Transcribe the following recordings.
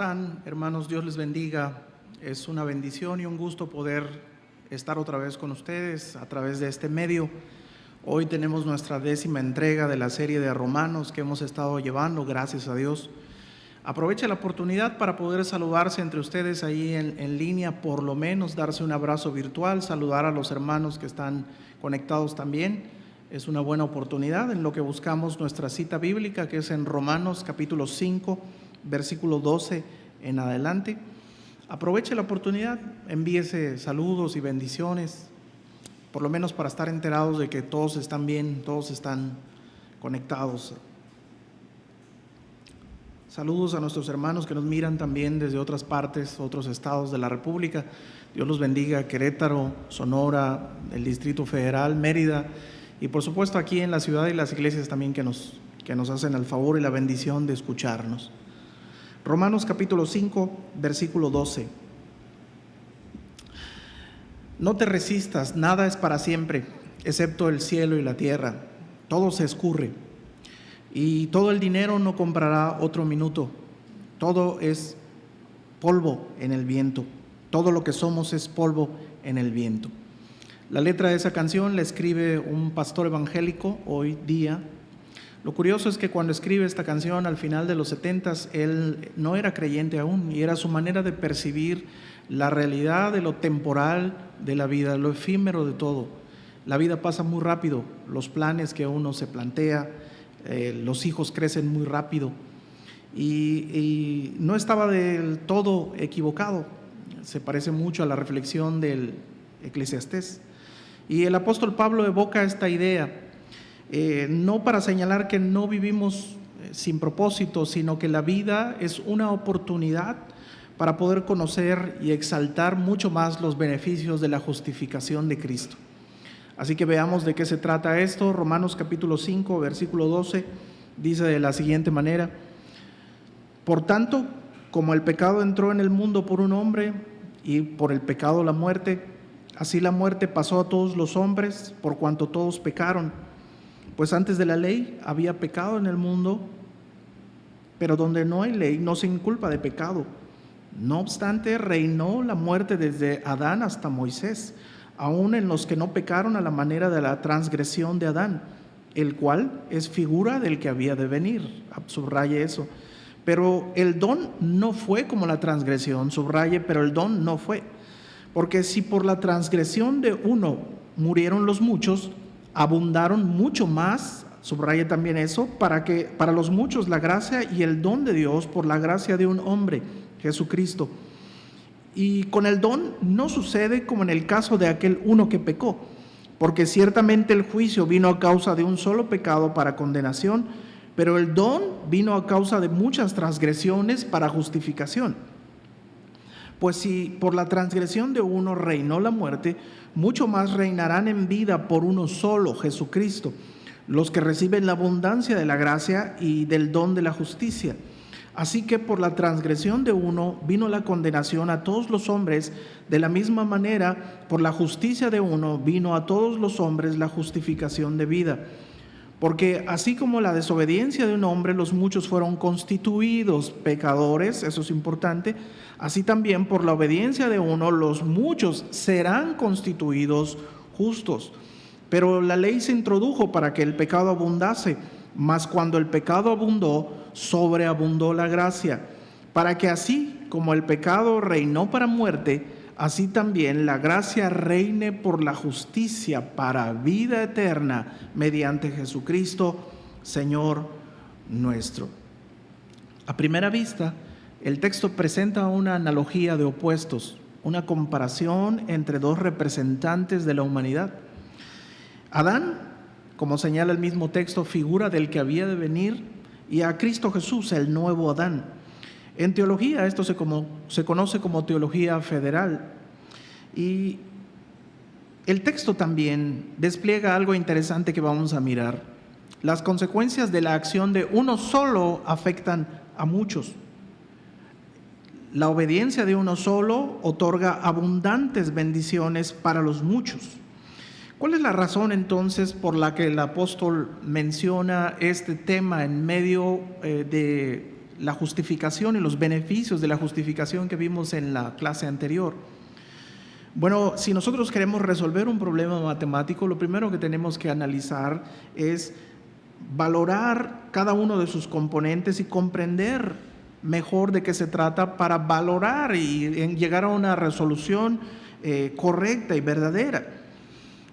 están, hermanos? Dios les bendiga. Es una bendición y un gusto poder estar otra vez con ustedes a través de este medio. Hoy tenemos nuestra 10ª entrega de la serie de Romanos que hemos estado llevando, gracias a Dios. Aproveche la oportunidad para poder saludarse entre ustedes ahí en línea, por lo menos darse un abrazo virtual, saludar a los hermanos que están conectados también. Es una buena oportunidad en lo que buscamos nuestra cita bíblica, que es en Romanos capítulo 5, versículo 12 en adelante. Aproveche la oportunidad, envíese saludos y bendiciones, por lo menos para estar enterados de que todos están bien, todos están conectados. Saludos a nuestros hermanos que nos miran también desde otras partes, otros estados de la República. Dios los bendiga, Querétaro, Sonora, el Distrito Federal, Mérida, y por supuesto aquí en la ciudad y las iglesias también que nos hacen el favor y la bendición de escucharnos. Romanos capítulo 5, versículo 12. No te resistas, nada es para siempre, excepto el cielo y la tierra. Todo se escurre, y todo el dinero no comprará otro minuto. Todo es polvo en el viento. Todo lo que somos es polvo en el viento. La letra de esa canción la escribe un pastor evangélico hoy día. Lo curioso es que cuando escribe esta canción al final de los 70s, él no era creyente aún, y era su manera de percibir la realidad de lo temporal de la vida, lo efímero de todo. La vida pasa muy rápido, los planes que uno se plantea, los hijos crecen muy rápido, y no estaba del todo equivocado. Se parece mucho a la reflexión del Eclesiastés. Y el apóstol Pablo evoca esta idea, no para señalar que no vivimos sin propósito, sino que la vida es una oportunidad para poder conocer y exaltar mucho más los beneficios de la justificación de Cristo. Así que veamos de qué se trata esto. Romanos capítulo 5, versículo 12, dice de la siguiente manera: por tanto, como el pecado entró en el mundo por un hombre, y por el pecado la muerte, así la muerte pasó a todos los hombres, por cuanto todos pecaron. Pues antes de la ley había pecado en el mundo, pero donde no hay ley no se inculpa de pecado. No obstante, reinó la muerte desde Adán hasta Moisés, aun en los que no pecaron a la manera de la transgresión de Adán, el cual es figura del que había de venir. Subraye eso. Pero el don no fue como la transgresión, subraye, pero el don no fue. Porque si por la transgresión de uno murieron los muchos, abundaron mucho más, subraye también eso, para los muchos la gracia y el don de Dios por la gracia de un hombre, Jesucristo. Y con el don no sucede como en el caso de aquel uno que pecó, porque ciertamente el juicio vino a causa de un solo pecado para condenación, pero el don vino a causa de muchas transgresiones para justificación. Pues si por la transgresión de uno reinó la muerte, mucho más reinarán en vida por uno solo, Jesucristo, los que reciben la abundancia de la gracia y del don de la justicia. Así que por la transgresión de uno vino la condenación a todos los hombres, de la misma manera, por la justicia de uno vino a todos los hombres la justificación de vida. Porque así como la desobediencia de un hombre, los muchos fueron constituidos pecadores, eso es importante, así también por la obediencia de uno, los muchos serán constituidos justos. Pero la ley se introdujo para que el pecado abundase, mas cuando el pecado abundó, sobreabundó la gracia, para que así como el pecado reinó para muerte, así también la gracia reine por la justicia para vida eterna mediante Jesucristo, Señor nuestro. A primera vista, el texto presenta una analogía de opuestos, una comparación entre dos representantes de la humanidad. Adán, como señala el mismo texto, figura del que había de venir, y a Cristo Jesús, el nuevo Adán. En teología esto se conoce como teología federal, y el texto también despliega algo interesante que vamos a mirar. Las consecuencias de la acción de uno solo afectan a muchos. La obediencia de uno solo otorga abundantes bendiciones para los muchos. ¿Cuál es la razón entonces por la que el apóstol menciona este tema en medio de la justificación y los beneficios de la justificación que vimos en la clase anterior. Bueno, si nosotros queremos resolver un problema matemático, lo primero que tenemos que analizar es valorar cada uno de sus componentes y comprender mejor de qué se trata para valorar y llegar a una resolución correcta y verdadera.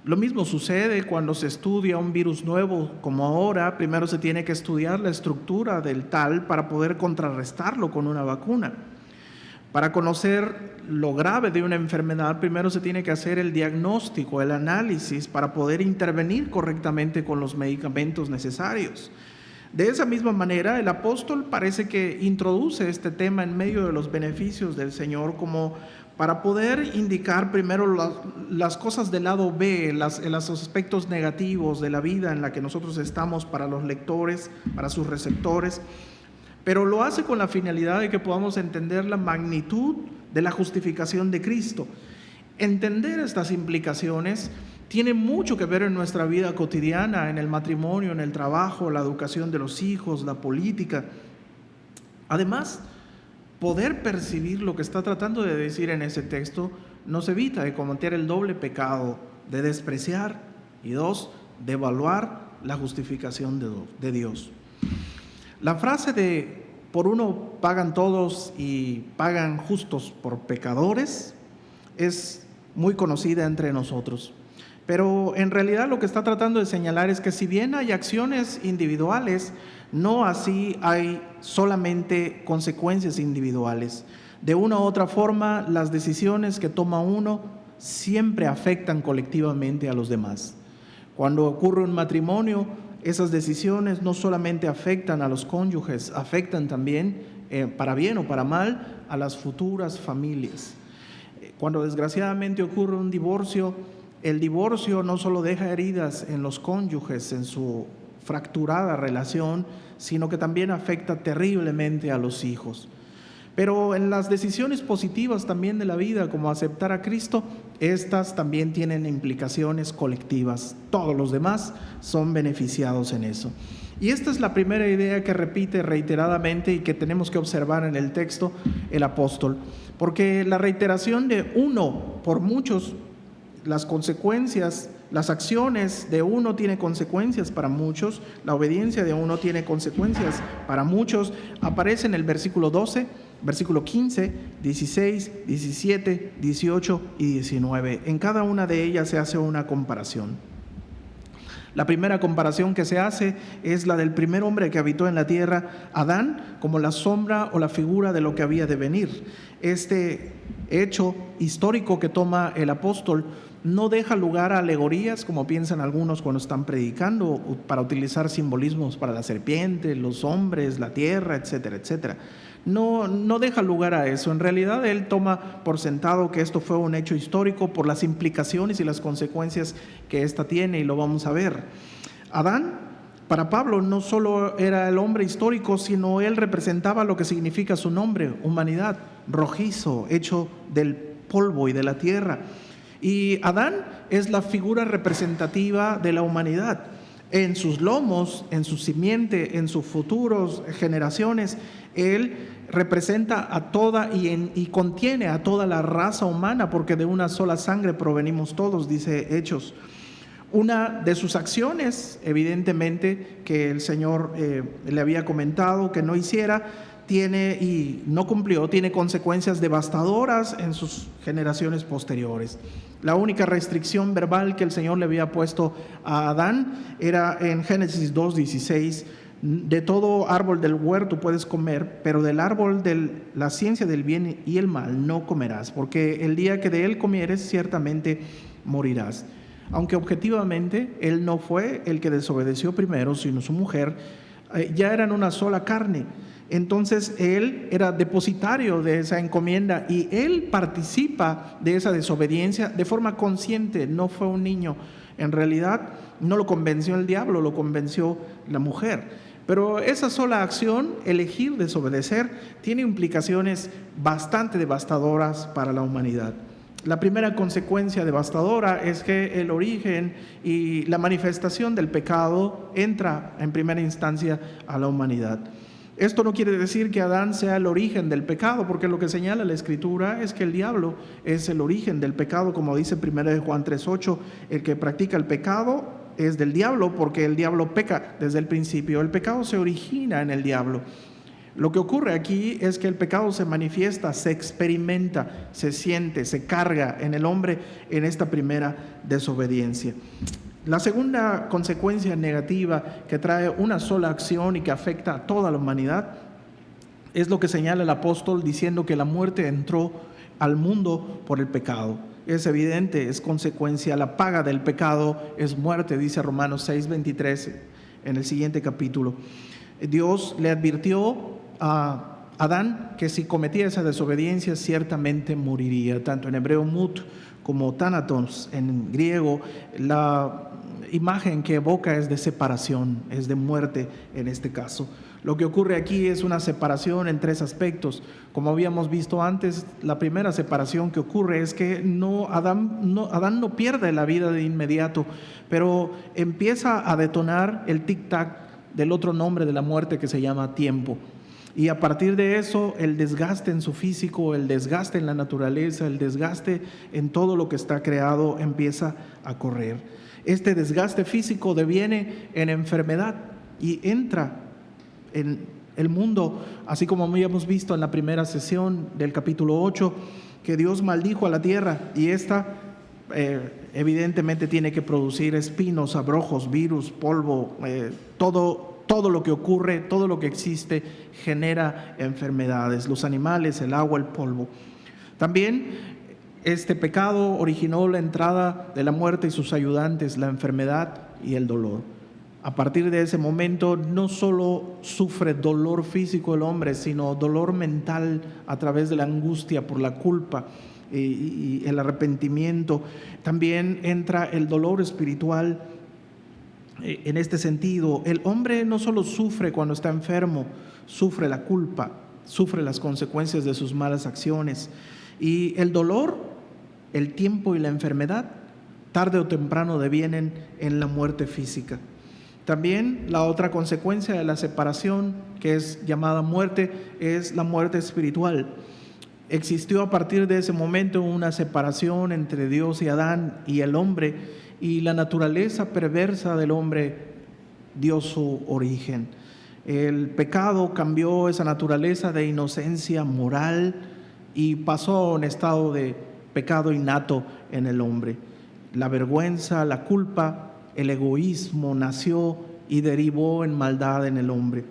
Lo mismo sucede cuando se estudia un virus nuevo, como ahora. Primero se tiene que estudiar la estructura del tal para poder contrarrestarlo con una vacuna. Para conocer lo grave de una enfermedad, primero se tiene que hacer el diagnóstico, el análisis, para poder intervenir correctamente con los medicamentos necesarios. De esa misma manera, el apóstol parece que introduce este tema en medio de los beneficios del Señor, como para poder indicar primero las cosas del lado B, los aspectos negativos de la vida en la que nosotros estamos para los lectores, para sus receptores, pero lo hace con la finalidad de que podamos entender la magnitud de la justificación de Cristo. Entender estas implicaciones tiene mucho que ver en nuestra vida cotidiana, en el matrimonio, en el trabajo, la educación de los hijos, la política. Además, poder percibir lo que está tratando de decir en ese texto nos evita de cometer el doble pecado de despreciar y dos, de evaluar la justificación de Dios. La frase de por uno pagan todos y pagan justos por pecadores es muy conocida entre nosotros. Pero en realidad lo que está tratando de señalar es que si bien hay acciones individuales, no así hay solamente consecuencias individuales. De una u otra forma, las decisiones que toma uno siempre afectan colectivamente a los demás. Cuando ocurre un matrimonio, esas decisiones no solamente afectan a los cónyuges, afectan también, para bien o para mal, a las futuras familias. Cuando desgraciadamente ocurre un divorcio, el divorcio no solo deja heridas en los cónyuges, en su fracturada relación, sino que también afecta terriblemente a los hijos. Pero en las decisiones positivas también de la vida, como aceptar a Cristo, estas también tienen implicaciones colectivas. Todos los demás son beneficiados en eso. Y esta es la primera idea que repite reiteradamente y que tenemos que observar en el texto el apóstol. Porque la reiteración de uno por muchos, las consecuencias, las acciones de uno tienen consecuencias para muchos, la obediencia de uno tiene consecuencias para muchos, aparece en el versículo 12, versículo 15, 16, 17, 18 y 19. En cada una de ellas se hace una comparación. La primera comparación que se hace es la del primer hombre que habitó en la tierra, Adán, como la sombra o la figura de lo que había de venir. Este hecho histórico que toma el apóstol no deja lugar a alegorías, como piensan algunos cuando están predicando, para utilizar simbolismos para la serpiente, los hombres, la tierra, etcétera, etcétera. No deja lugar a eso. En realidad él toma por sentado que esto fue un hecho histórico por las implicaciones y las consecuencias que ésta tiene, y lo vamos a ver. Adán, para Pablo, no solo era el hombre histórico, sino él representaba lo que significa su nombre, humanidad, rojizo, hecho del polvo y de la tierra. Y Adán es la figura representativa de la humanidad. En sus lomos, en su simiente, en sus futuros generaciones, él representa a toda y contiene a toda la raza humana, porque de una sola sangre provenimos todos, dice Hechos. Una de sus acciones, evidentemente, que el Señor le había comentado que no hiciera, tiene y no cumplió, tiene consecuencias devastadoras en sus generaciones posteriores. La única restricción verbal que el Señor le había puesto a Adán era en Génesis 2:16: de todo árbol del huerto puedes comer, pero del árbol de la ciencia del bien y el mal no comerás, porque el día que de él comieres ciertamente morirás. Aunque objetivamente él no fue el que desobedeció primero, sino su mujer, ya eran una sola carne. Entonces él era depositario de esa encomienda y él participa de esa desobediencia de forma consciente. No fue un niño. En realidad no lo convenció el diablo, lo convenció la mujer. Pero esa sola acción, elegir desobedecer, tiene implicaciones bastante devastadoras para la humanidad. La primera consecuencia devastadora es que el origen y la manifestación del pecado entra en primera instancia a la humanidad. Esto no quiere decir que Adán sea el origen del pecado, porque lo que señala la Escritura es que el diablo es el origen del pecado, como dice 1 Juan 3:8, el que practica el pecado es del diablo, porque el diablo peca desde el principio. El pecado se origina en el diablo. Lo que ocurre aquí es que el pecado se manifiesta, se experimenta, se siente, se carga en el hombre en esta primera desobediencia. La segunda consecuencia negativa que trae una sola acción y que afecta a toda la humanidad es lo que señala el apóstol diciendo que la muerte entró al mundo por el pecado. Es evidente, es consecuencia, la paga del pecado es muerte, dice Romanos 6:23 en el siguiente capítulo. Dios le advirtió a Adán que si cometía esa desobediencia ciertamente moriría, tanto en hebreo mut como thanatos en griego. La imagen que evoca es de separación, es de muerte en este caso. Lo que ocurre aquí es una separación en tres aspectos. Como habíamos visto antes, la primera separación que ocurre es que Adán no pierde la vida de inmediato, pero empieza a detonar el tic-tac del otro nombre de la muerte que se llama tiempo. Y a partir de eso, el desgaste en su físico, el desgaste en la naturaleza, el desgaste en todo lo que está creado empieza a correr. Este desgaste físico deviene en enfermedad y entra en el mundo, así como habíamos visto en la primera sesión del capítulo 8, que Dios maldijo a la tierra y esta evidentemente tiene que producir espinos, abrojos, virus, polvo, todo lo que ocurre, todo lo que existe genera enfermedades, los animales, el agua, el polvo. También este pecado originó la entrada de la muerte y sus ayudantes, la enfermedad y el dolor. A partir de ese momento no solo sufre dolor físico el hombre, sino dolor mental a través de la angustia por la culpa y el arrepentimiento. También entra el dolor espiritual. En este sentido, el hombre no solo sufre cuando está enfermo, sufre la culpa, sufre las consecuencias de sus malas acciones. Y el dolor, el tiempo y la enfermedad, tarde o temprano devienen en la muerte física. También la otra consecuencia de la separación, que es llamada muerte, es la muerte espiritual. Existió a partir de ese momento una separación entre Dios y Adán y el hombre, y la naturaleza perversa del hombre dio su origen. El pecado cambió esa naturaleza de inocencia moral y pasó a un estado de pecado innato en el hombre. La vergüenza, la culpa, el egoísmo nació y derivó en maldad en el hombre.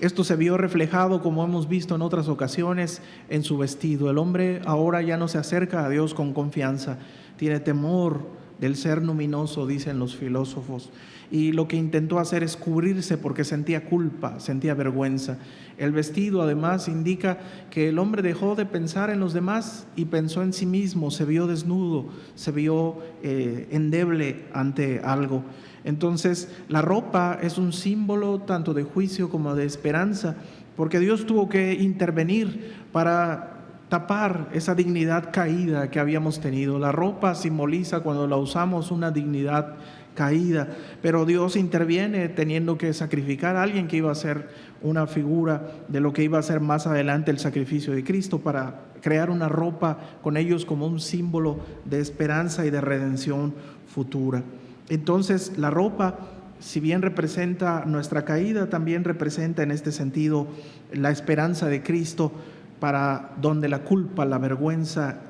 Esto se vio reflejado, como hemos visto en otras ocasiones, en su vestido. El hombre ahora ya no se acerca a Dios con confianza, tiene temor del ser luminoso, dicen los filósofos, y lo que intentó hacer es cubrirse porque sentía culpa, sentía vergüenza. El vestido además indica que el hombre dejó de pensar en los demás y pensó en sí mismo, se vio desnudo, se vio endeble ante algo. Entonces la ropa es un símbolo tanto de juicio como de esperanza, porque Dios tuvo que intervenir para tapar esa dignidad caída que habíamos tenido. La ropa simboliza cuando la usamos una dignidad caída, pero Dios interviene teniendo que sacrificar a alguien que iba a ser una figura de lo que iba a ser más adelante el sacrificio de Cristo, para crear una ropa con ellos como un símbolo de esperanza y de redención futura. Entonces la ropa, si bien representa nuestra caída, también representa en este sentido la esperanza de Cristo, para donde la culpa, la vergüenza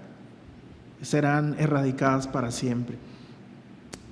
serán erradicadas para siempre.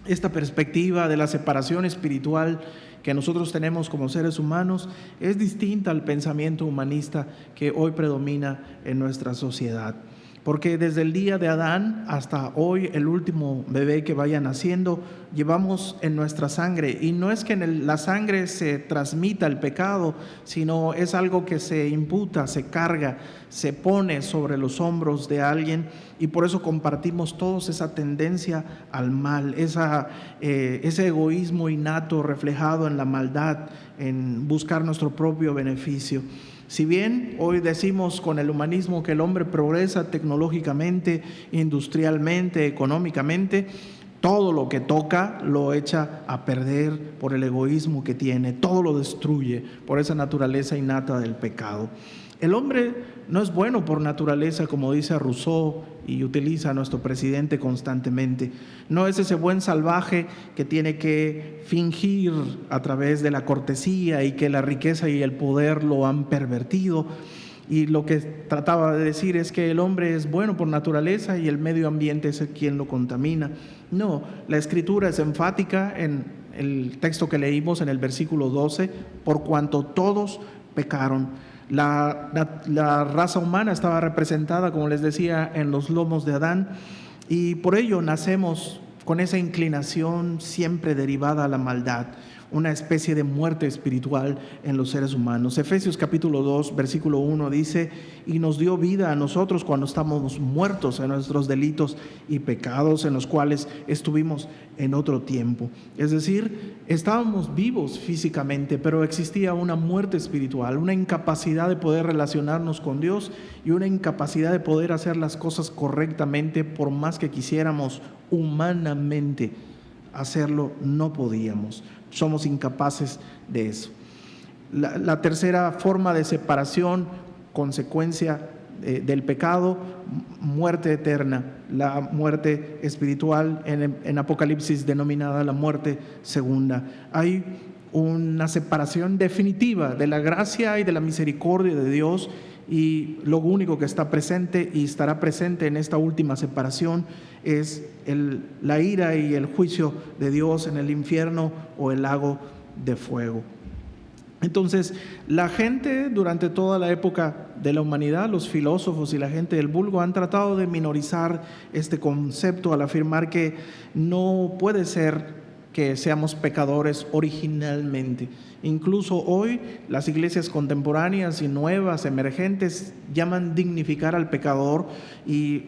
Esta perspectiva de la separación espiritual que nosotros tenemos como seres humanos es distinta al pensamiento humanista que hoy predomina en nuestra sociedad. Porque desde el día de Adán hasta hoy, el último bebé que vaya naciendo, llevamos en nuestra sangre. Y no es que en la sangre se transmita el pecado, sino es algo que se imputa, se carga, se pone sobre los hombros de alguien. Y por eso compartimos todos esa tendencia al mal, ese egoísmo innato reflejado en la maldad, en buscar nuestro propio beneficio. Si bien hoy decimos con el humanismo que el hombre progresa tecnológicamente, industrialmente, económicamente, Todo lo que toca lo echa a perder por el egoísmo que tiene, todo lo destruye por esa naturaleza innata del pecado. El hombre no es bueno por naturaleza, como dice Rousseau y utiliza a nuestro presidente constantemente. No es ese buen salvaje que tiene que fingir a través de la cortesía y que la riqueza y el poder lo han pervertido. Y lo que trataba de decir es que el hombre es bueno por naturaleza y el medio ambiente es quien lo contamina. No, la Escritura es enfática en el texto que leímos en el versículo 12, por cuanto todos pecaron. La raza humana estaba representada, como les decía, en los lomos de Adán, y por ello nacemos con esa inclinación siempre derivada a la maldad, una especie de muerte espiritual en los seres humanos. Efesios capítulo 2, versículo 1 dice: y nos dio vida a nosotros cuando estábamos muertos en nuestros delitos y pecados, en los cuales estuvimos en otro tiempo. Es decir, estábamos vivos físicamente, pero existía una muerte espiritual, una incapacidad de poder relacionarnos con Dios y una incapacidad de poder hacer las cosas correctamente. Por más que quisiéramos humanamente hacerlo, no podíamos. Somos incapaces de eso. La tercera forma de separación, consecuencia del pecado, muerte eterna, la muerte espiritual, en Apocalipsis denominada la muerte segunda. Hay una separación definitiva de la gracia y de la misericordia de Dios, y lo único que está presente y estará presente en esta última separación es la ira y el juicio de Dios en el infierno o el lago de fuego. Entonces, la gente durante toda la época de la humanidad, los filósofos y la gente del vulgo han tratado de minorizar este concepto al afirmar que no puede ser que seamos pecadores originalmente. Incluso hoy las iglesias contemporáneas y nuevas, emergentes, llaman dignificar al pecador y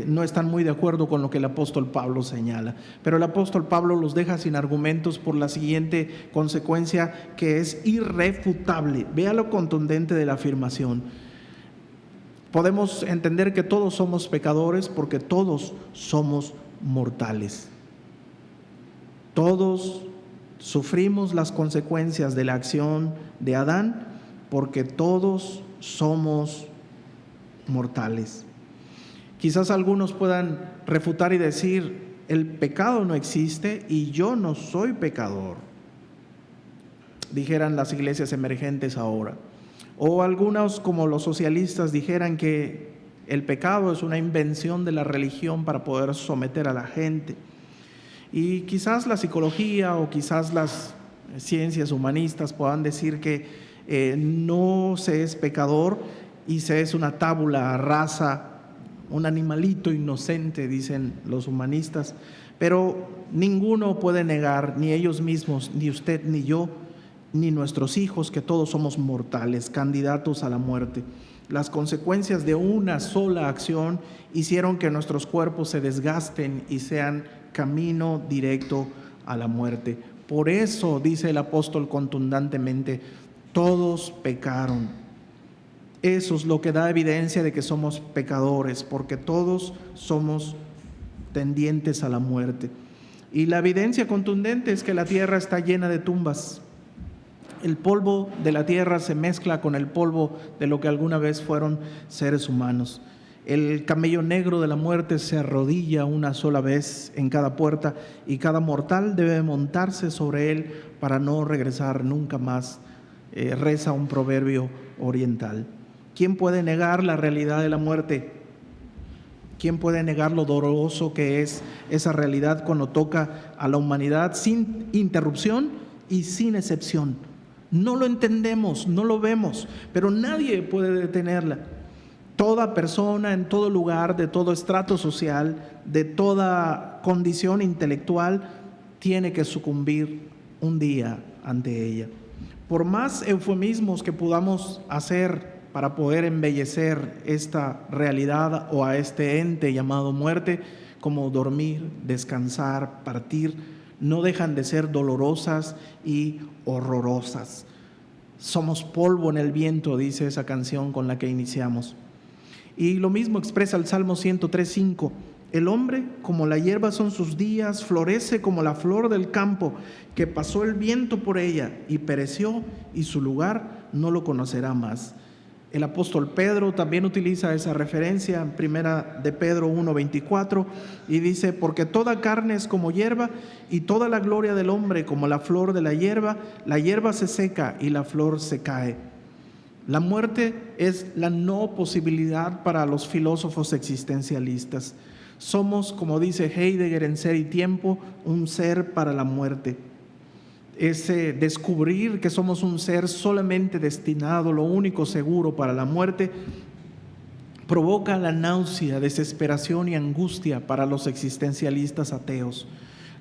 no están muy de acuerdo con lo que el apóstol Pablo señala. Pero el apóstol Pablo los deja sin argumentos por la siguiente consecuencia, que es irrefutable. Vea lo contundente de la afirmación. Podemos entender que todos somos pecadores porque todos somos mortales. Todos sufrimos las consecuencias de la acción de Adán porque todos somos mortales. Quizás algunos puedan refutar y decir: el pecado no existe y yo no soy pecador, dijeran las iglesias emergentes ahora. O algunos, como los socialistas, dijeran que el pecado es una invención de la religión para poder someter a la gente. Y quizás la psicología o quizás las ciencias humanistas puedan decir que no se es pecador y se es una tabula rasa, un animalito inocente, dicen los humanistas. Pero ninguno puede negar, ni ellos mismos, ni usted, ni yo, ni nuestros hijos, que todos somos mortales, candidatos a la muerte. Las consecuencias de una sola acción hicieron que nuestros cuerpos se desgasten y sean camino directo a la muerte. Por eso dice el apóstol contundentemente: todos pecaron. Eso es lo que da evidencia de que somos pecadores, porque todos somos tendientes a la muerte. Y la evidencia contundente es que la tierra está llena de tumbas. El polvo de la tierra se mezcla con el polvo de lo que alguna vez fueron seres humanos. El camello negro de la muerte se arrodilla una sola vez en cada puerta y cada mortal debe montarse sobre él para no regresar nunca más. Reza un proverbio oriental. ¿Quién puede negar la realidad de la muerte? ¿Quién puede negar lo doloroso que es esa realidad cuando toca a la humanidad sin interrupción y sin excepción? No lo entendemos, no lo vemos, pero nadie puede detenerla. Toda persona en todo lugar, de todo estrato social, de toda condición intelectual, tiene que sucumbir un día ante ella. Por más eufemismos que podamos hacer para poder embellecer esta realidad o a este ente llamado muerte, como dormir, descansar, partir, no dejan de ser dolorosas y horrorosas. Somos polvo en el viento, dice esa canción con la que iniciamos. Y lo mismo expresa el Salmo 103:5, El hombre, como la hierba son sus días, florece como la flor del campo, que pasó el viento por ella y pereció, y su lugar no lo conocerá más. El apóstol Pedro también utiliza esa referencia en primera de Pedro 1:24 y dice: porque toda carne es como hierba, y toda la gloria del hombre como la flor de la hierba se seca y la flor se cae. La muerte es la no posibilidad para los filósofos existencialistas. Somos, como dice Heidegger en Ser y Tiempo, un ser para la muerte. Ese descubrir que somos un ser solamente destinado, lo único seguro para la muerte, provoca la náusea, desesperación y angustia para los existencialistas ateos.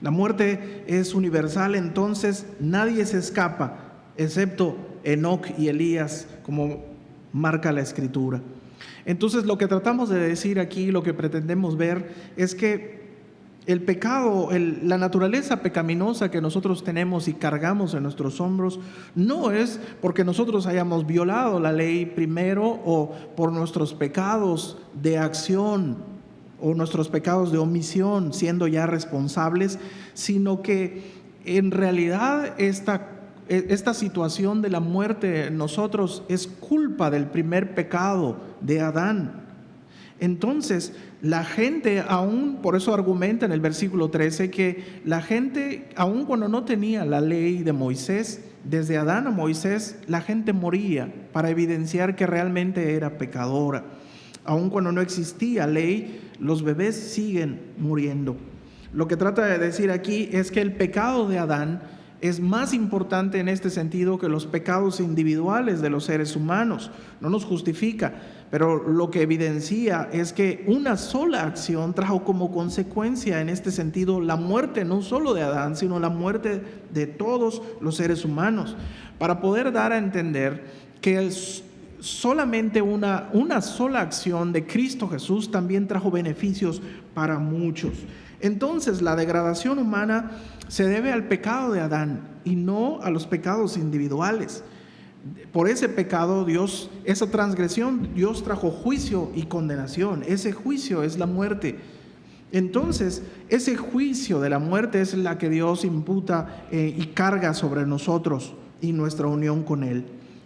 La muerte es universal, entonces nadie se escapa, excepto Enoc y Elías, como marca la Escritura. Entonces, lo que tratamos de decir aquí, lo que pretendemos ver, es que el pecado, la naturaleza pecaminosa que nosotros tenemos y cargamos en nuestros hombros, no es porque nosotros hayamos violado la ley primero, o por nuestros pecados de acción o nuestros pecados de omisión, siendo ya responsables, sino que en realidad esta situación de la muerte en nosotros es culpa del primer pecado de Adán. Entonces, la gente aún, por eso argumenta en el versículo 13, que la gente, aún cuando no tenía la ley de Moisés, desde Adán a Moisés, la gente moría para evidenciar que realmente era pecadora. Aún cuando no existía ley, los bebés siguen muriendo. Lo que trata de decir aquí es que el pecado de Adán es más importante en este sentido que los pecados individuales de los seres humanos. No nos justifica, pero lo que evidencia es que una sola acción trajo como consecuencia en este sentido la muerte no solo de Adán, sino la muerte de todos los seres humanos, para poder dar a entender que solamente una sola acción de Cristo Jesús también trajo beneficios para muchos. Entonces, la degradación humana se debe al pecado de Adán y no a los pecados individuales. Por ese pecado, esa transgresión, Dios trajo juicio y condenación. Ese juicio es la muerte. Entonces, ese juicio de la muerte es la que Dios imputa y carga sobre nosotros y nuestra unión con Él.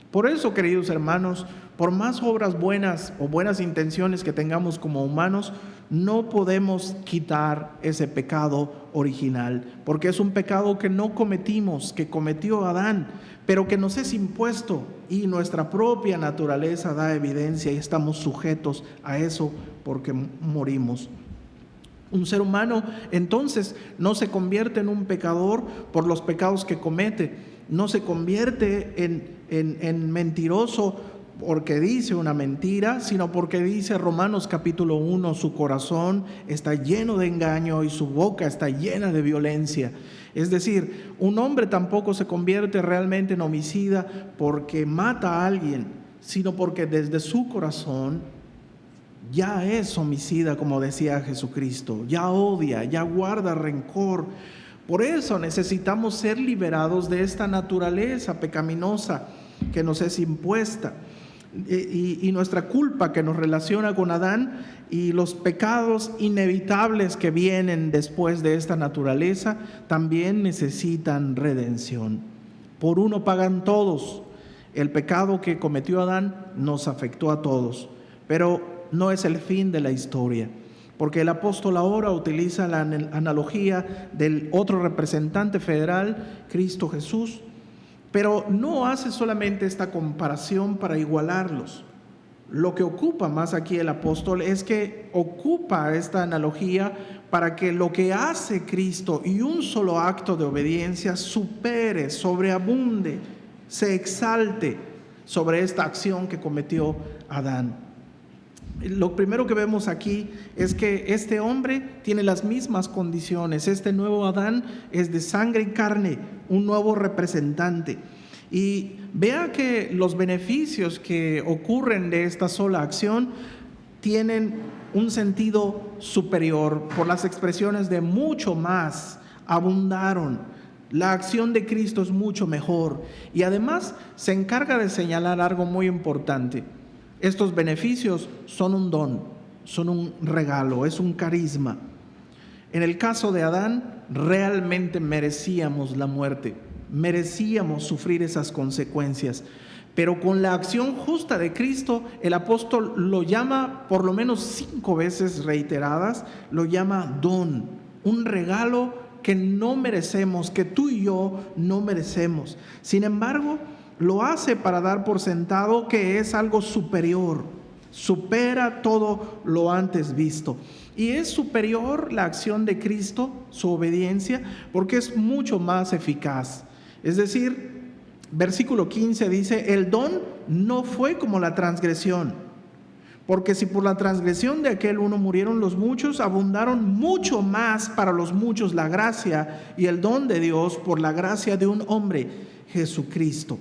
Por eso, queridos hermanos, por más obras buenas o buenas intenciones que tengamos como humanos, no podemos quitar ese pecado original, porque es un pecado que no cometimos, que cometió Adán, pero que nos es impuesto, y nuestra propia naturaleza da evidencia y estamos sujetos a eso porque morimos. Un ser humano entonces no se convierte en un pecador por los pecados que comete, no se convierte en mentiroso porque dice una mentira, sino porque dice Romanos capítulo 1, su corazón está lleno de engaño y su boca está llena de violencia. Es decir, un hombre tampoco se convierte realmente en homicida porque mata a alguien, sino porque desde su corazón ya es homicida, como decía Jesucristo, ya odia, ya guarda rencor. Por eso necesitamos ser liberados de esta naturaleza pecaminosa que nos es impuesta. Y nuestra culpa que nos relaciona con Adán y los pecados inevitables que vienen después de esta naturaleza también necesitan redención. Por uno pagan todos. El pecado que cometió Adán nos afectó a todos, pero no es el fin de la historia, porque el apóstol ahora utiliza la analogía del otro representante federal, Cristo Jesús, pero no hace solamente esta comparación para igualarlos. Lo que ocupa más aquí el apóstol es que ocupa esta analogía para que lo que hace Cristo y un solo acto de obediencia supere, sobreabunde, se exalte sobre esta acción que cometió Adán. Lo primero que vemos aquí es que este hombre tiene las mismas condiciones. Este nuevo Adán es de sangre y carne, un nuevo representante. Y vea que los beneficios que ocurren de esta sola acción tienen un sentido superior por las expresiones de mucho más, abundaron. La acción de Cristo es mucho mejor y además se encarga de señalar algo muy importante. Estos beneficios son un don. son un regalo, es un carisma. En el caso de Adán, realmente merecíamos la muerte, merecíamos sufrir esas consecuencias. Pero con la acción justa de Cristo, el apóstol lo llama por lo menos 5 veces reiteradas, lo llama don, un regalo que no merecemos, que tú y yo no merecemos. Sin embargo, lo hace para dar por sentado que es algo superior, supera todo lo antes visto. Y es superior la acción de Cristo, su obediencia, porque es mucho más eficaz. Es decir, versículo 15 dice, el don no fue como la transgresión, porque si por la transgresión de aquel uno murieron los muchos, abundaron mucho más para los muchos la gracia y el don de Dios por la gracia de un hombre, Jesucristo.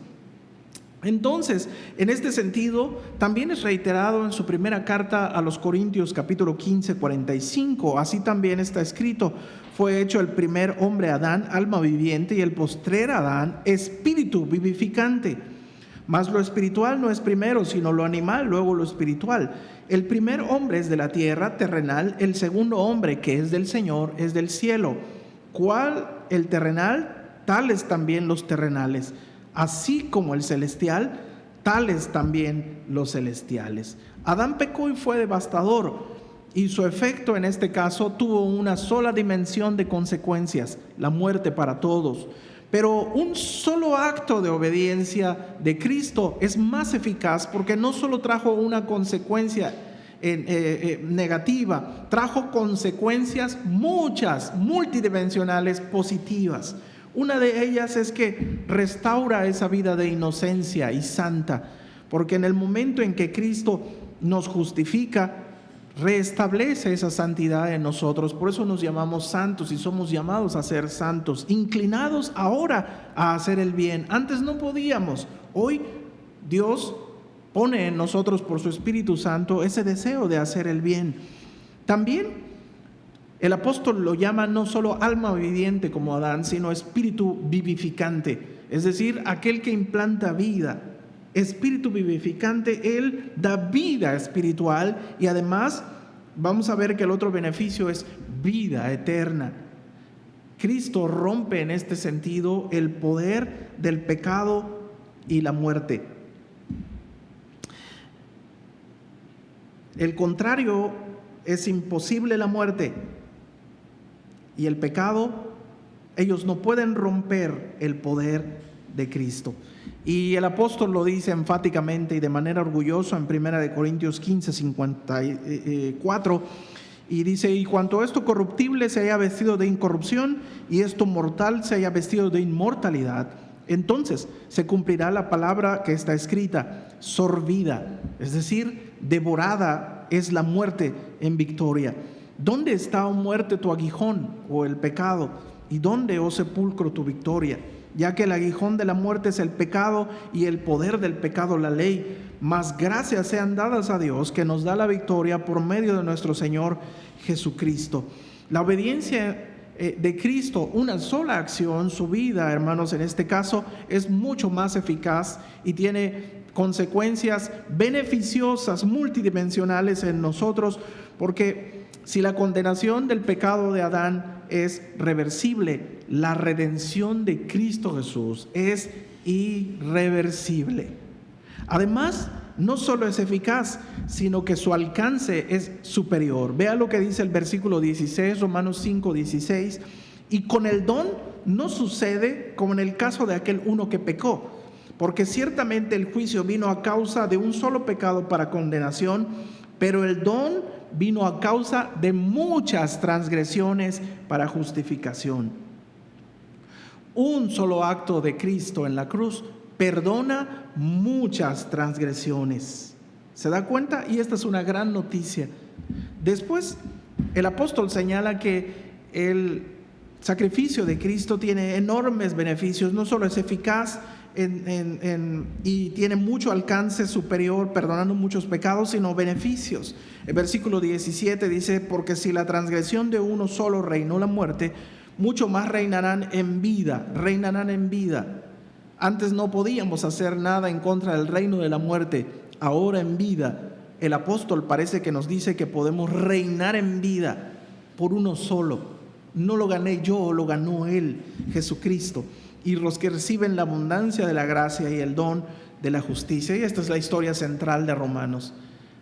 Entonces, en este sentido, también es reiterado en su primera carta a los Corintios, capítulo 15, 45. Así también está escrito: fue hecho el primer hombre Adán, alma viviente, y el postrer Adán, espíritu vivificante. Mas lo espiritual no es primero, sino lo animal, luego lo espiritual. El primer hombre es de la tierra, terrenal; el segundo hombre, que es del Señor, es del cielo. ¿Cuál el terrenal? Tales también los terrenales. Así como el celestial, tales también los celestiales. Adán pecó y fue devastador, y su efecto en este caso tuvo una sola dimensión de consecuencias: la muerte para todos. Pero un solo acto de obediencia de Cristo es más eficaz, porque no solo trajo una consecuencia negativa, trajo consecuencias muchas, multidimensionales, positivas. Una de ellas es que restaura esa vida de inocencia y santa, porque en el momento en que Cristo nos justifica, restablece esa santidad en nosotros. Por eso nos llamamos santos y somos llamados a ser santos, inclinados ahora a hacer el bien. Antes no podíamos. Hoy Dios pone en nosotros por su Espíritu Santo ese deseo de hacer el bien. También el apóstol lo llama no solo alma viviente como Adán, sino espíritu vivificante, es decir, aquel que implanta vida. Espíritu vivificante, Él da vida espiritual, y además vamos a ver que el otro beneficio es vida eterna. Cristo rompe en este sentido el poder del pecado y la muerte. El contrario es imposible: la muerte y el pecado. Ellos no pueden romper el poder de Cristo. Y el apóstol lo dice enfáticamente y de manera orgullosa en 1 Corintios 15, 54, y dice: y cuanto esto corruptible se haya vestido de incorrupción, y esto mortal se haya vestido de inmortalidad, entonces se cumplirá la palabra que está escrita: sorbida, es decir, devorada es la muerte en victoria. ¿Dónde está, oh muerte, tu aguijón, o el pecado? ¿Y dónde, oh sepulcro, tu victoria? Ya que el aguijón de la muerte es el pecado, y el poder del pecado la ley. Mas gracias sean dadas a Dios, que nos da la victoria por medio de nuestro Señor Jesucristo. La obediencia de Cristo, una sola acción, su vida, hermanos, en este caso, es mucho más eficaz y tiene consecuencias beneficiosas, multidimensionales en nosotros, porque si la condenación del pecado de Adán es reversible, la redención de Cristo Jesús es irreversible. Además, no solo es eficaz, sino que su alcance es superior. Vea lo que dice el versículo 16, Romanos 5, 16. Y con el don no sucede como en el caso de aquel uno que pecó, porque ciertamente el juicio vino a causa de un solo pecado para condenación, pero el don vino a causa de muchas transgresiones para justificación. Un solo acto de Cristo en la cruz perdona muchas transgresiones. ¿Se da cuenta? Y esta es una gran noticia. Después, el apóstol señala que el sacrificio de Cristo tiene enormes beneficios. No solo es eficaz y tiene mucho alcance superior, perdonando muchos pecados, sino beneficios. El versículo 17 dice: porque si la transgresión de uno solo reinó la muerte, mucho más reinarán en vida. Antes no podíamos hacer nada en contra del reino de la muerte. Ahora en vida el apóstol parece que nos dice que podemos reinar en vida por uno solo. No lo gané yo, lo ganó Él, Jesucristo. Y los que reciben la abundancia de la gracia y el don de la justicia. Y esta es la historia central de Romanos.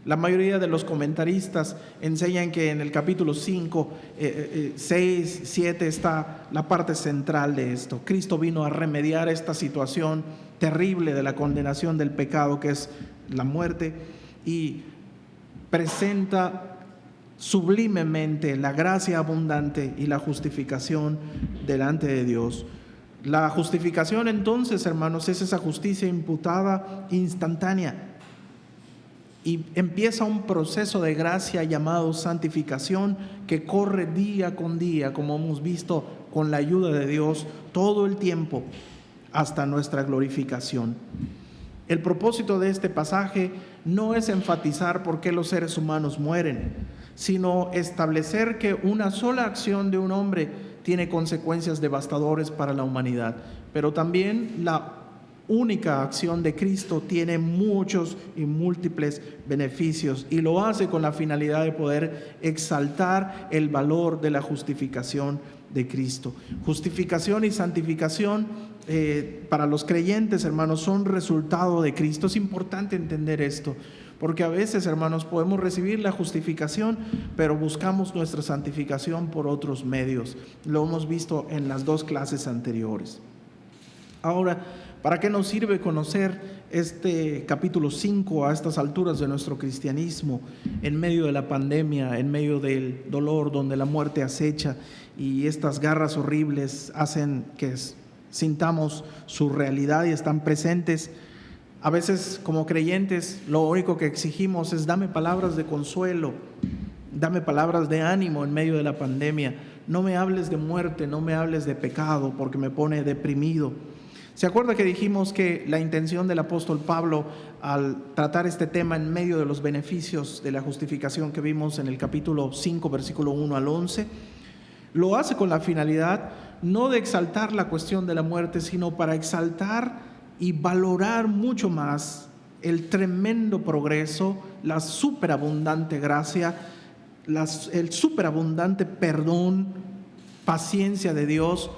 La mayoría de los comentaristas enseñan que en el capítulo 5, 6, 7 está la parte central de esto. Cristo vino a remediar esta situación terrible de la condenación del pecado, que es la muerte, y presenta sublimemente la gracia abundante y la justificación delante de Dios. La justificación entonces, hermanos, es esa justicia imputada instantánea. Y empieza un proceso de gracia llamado santificación que corre día con día, como hemos visto, con la ayuda de Dios todo el tiempo hasta nuestra glorificación. El propósito de este pasaje no es enfatizar por qué los seres humanos mueren, sino establecer que una sola acción de un hombre tiene consecuencias devastadoras para la humanidad, pero también la única acción de Cristo tiene muchos y múltiples beneficios, y lo hace con la finalidad de poder exaltar el valor de la justificación de Cristo. Justificación y santificación para los creyentes, hermanos, son resultado de Cristo. Es importante entender esto, porque a veces, hermanos, podemos recibir la justificación, pero buscamos nuestra santificación por otros medios. Lo hemos visto en las dos clases anteriores. Ahora, ¿para qué nos sirve conocer este capítulo 5 a estas alturas de nuestro cristianismo, en medio de la pandemia, en medio del dolor, donde la muerte acecha y estas garras horribles hacen que sintamos su realidad y están presentes? A veces, como creyentes, lo único que exigimos es: dame palabras de consuelo, dame palabras de ánimo en medio de la pandemia. No me hables de muerte, no me hables de pecado, porque me pone deprimido. ¿Se acuerda que dijimos que la intención del apóstol Pablo al tratar este tema en medio de los beneficios de la justificación que vimos en el capítulo 5, versículo 1 al 11, lo hace con la finalidad no de exaltar la cuestión de la muerte, sino para exaltar y valorar mucho más el tremendo progreso, la superabundante gracia, el superabundante perdón, paciencia de Dios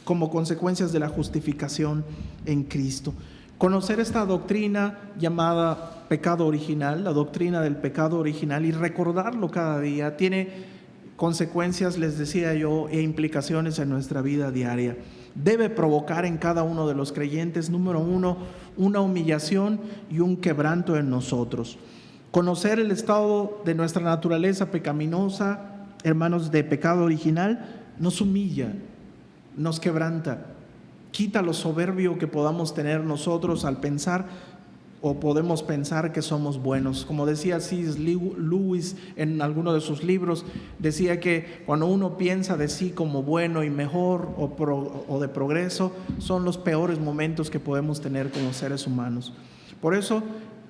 como consecuencias de la justificación en Cristo. Conocer esta doctrina llamada pecado original, la doctrina del pecado original, y recordarlo cada día, tiene consecuencias, les decía yo, e implicaciones en nuestra vida diaria. Debe provocar en cada uno de los creyentes, número uno, una humillación y un quebranto en nosotros. Conocer el estado de nuestra naturaleza pecaminosa, hermanos, de pecado original, nos humilla, nos quebranta, quita lo soberbio que podamos tener nosotros al pensar, o podemos pensar que somos buenos. Como decía C.S. Lewis en alguno de sus libros, decía que cuando uno piensa de sí como bueno y mejor o de progreso, son los peores momentos que podemos tener como seres humanos. Por eso,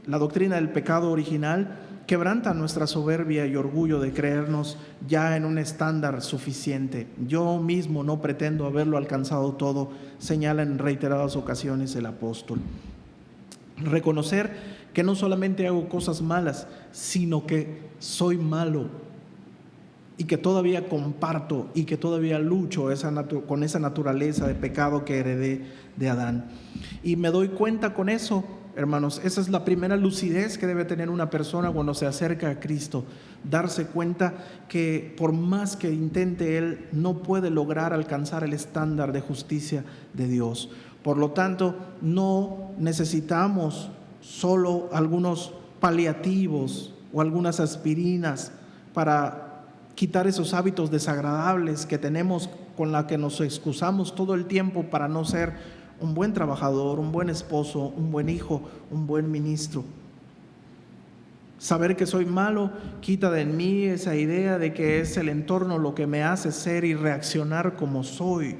la doctrina del pecado original quebranta nuestra soberbia y orgullo de creernos ya en un estándar suficiente. Yo mismo no pretendo haberlo alcanzado todo, señala en reiteradas ocasiones el apóstol. Reconocer que no solamente hago cosas malas, sino que soy malo y que todavía comparto y que todavía lucho con esa naturaleza de pecado que heredé de Adán. Y me doy cuenta con eso, hermanos, esa es la primera lucidez que debe tener una persona cuando se acerca a Cristo, darse cuenta que por más que intente él, no puede lograr alcanzar el estándar de justicia de Dios. Por lo tanto, no necesitamos solo algunos paliativos o algunas aspirinas para quitar esos hábitos desagradables que tenemos, con la que nos excusamos todo el tiempo para no ser un buen trabajador, un buen esposo, un buen hijo, un buen ministro. Saber que soy malo quita de mí esa idea de que es el entorno lo que me hace ser y reaccionar como soy,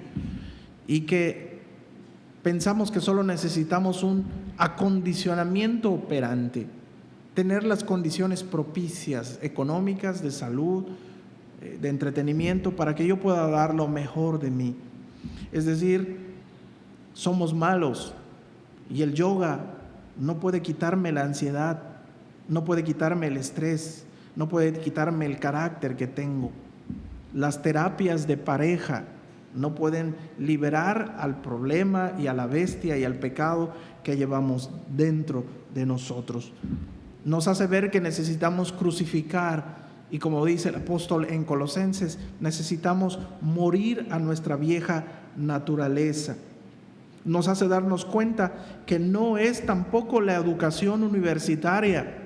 y que pensamos que solo necesitamos un acondicionamiento operante, tener las condiciones propicias, económicas, de salud, de entretenimiento, para que yo pueda dar lo mejor de mí. Es decir, somos malos y el yoga no puede quitarme la ansiedad, no puede quitarme el estrés, no puede quitarme el carácter que tengo. Las terapias de pareja no pueden liberar al problema y a la bestia y al pecado que llevamos dentro de nosotros. Nos hace ver que necesitamos crucificar, y como dice el apóstol en Colosenses, necesitamos morir a nuestra vieja naturaleza. Nos hace darnos cuenta que no es tampoco la educación universitaria,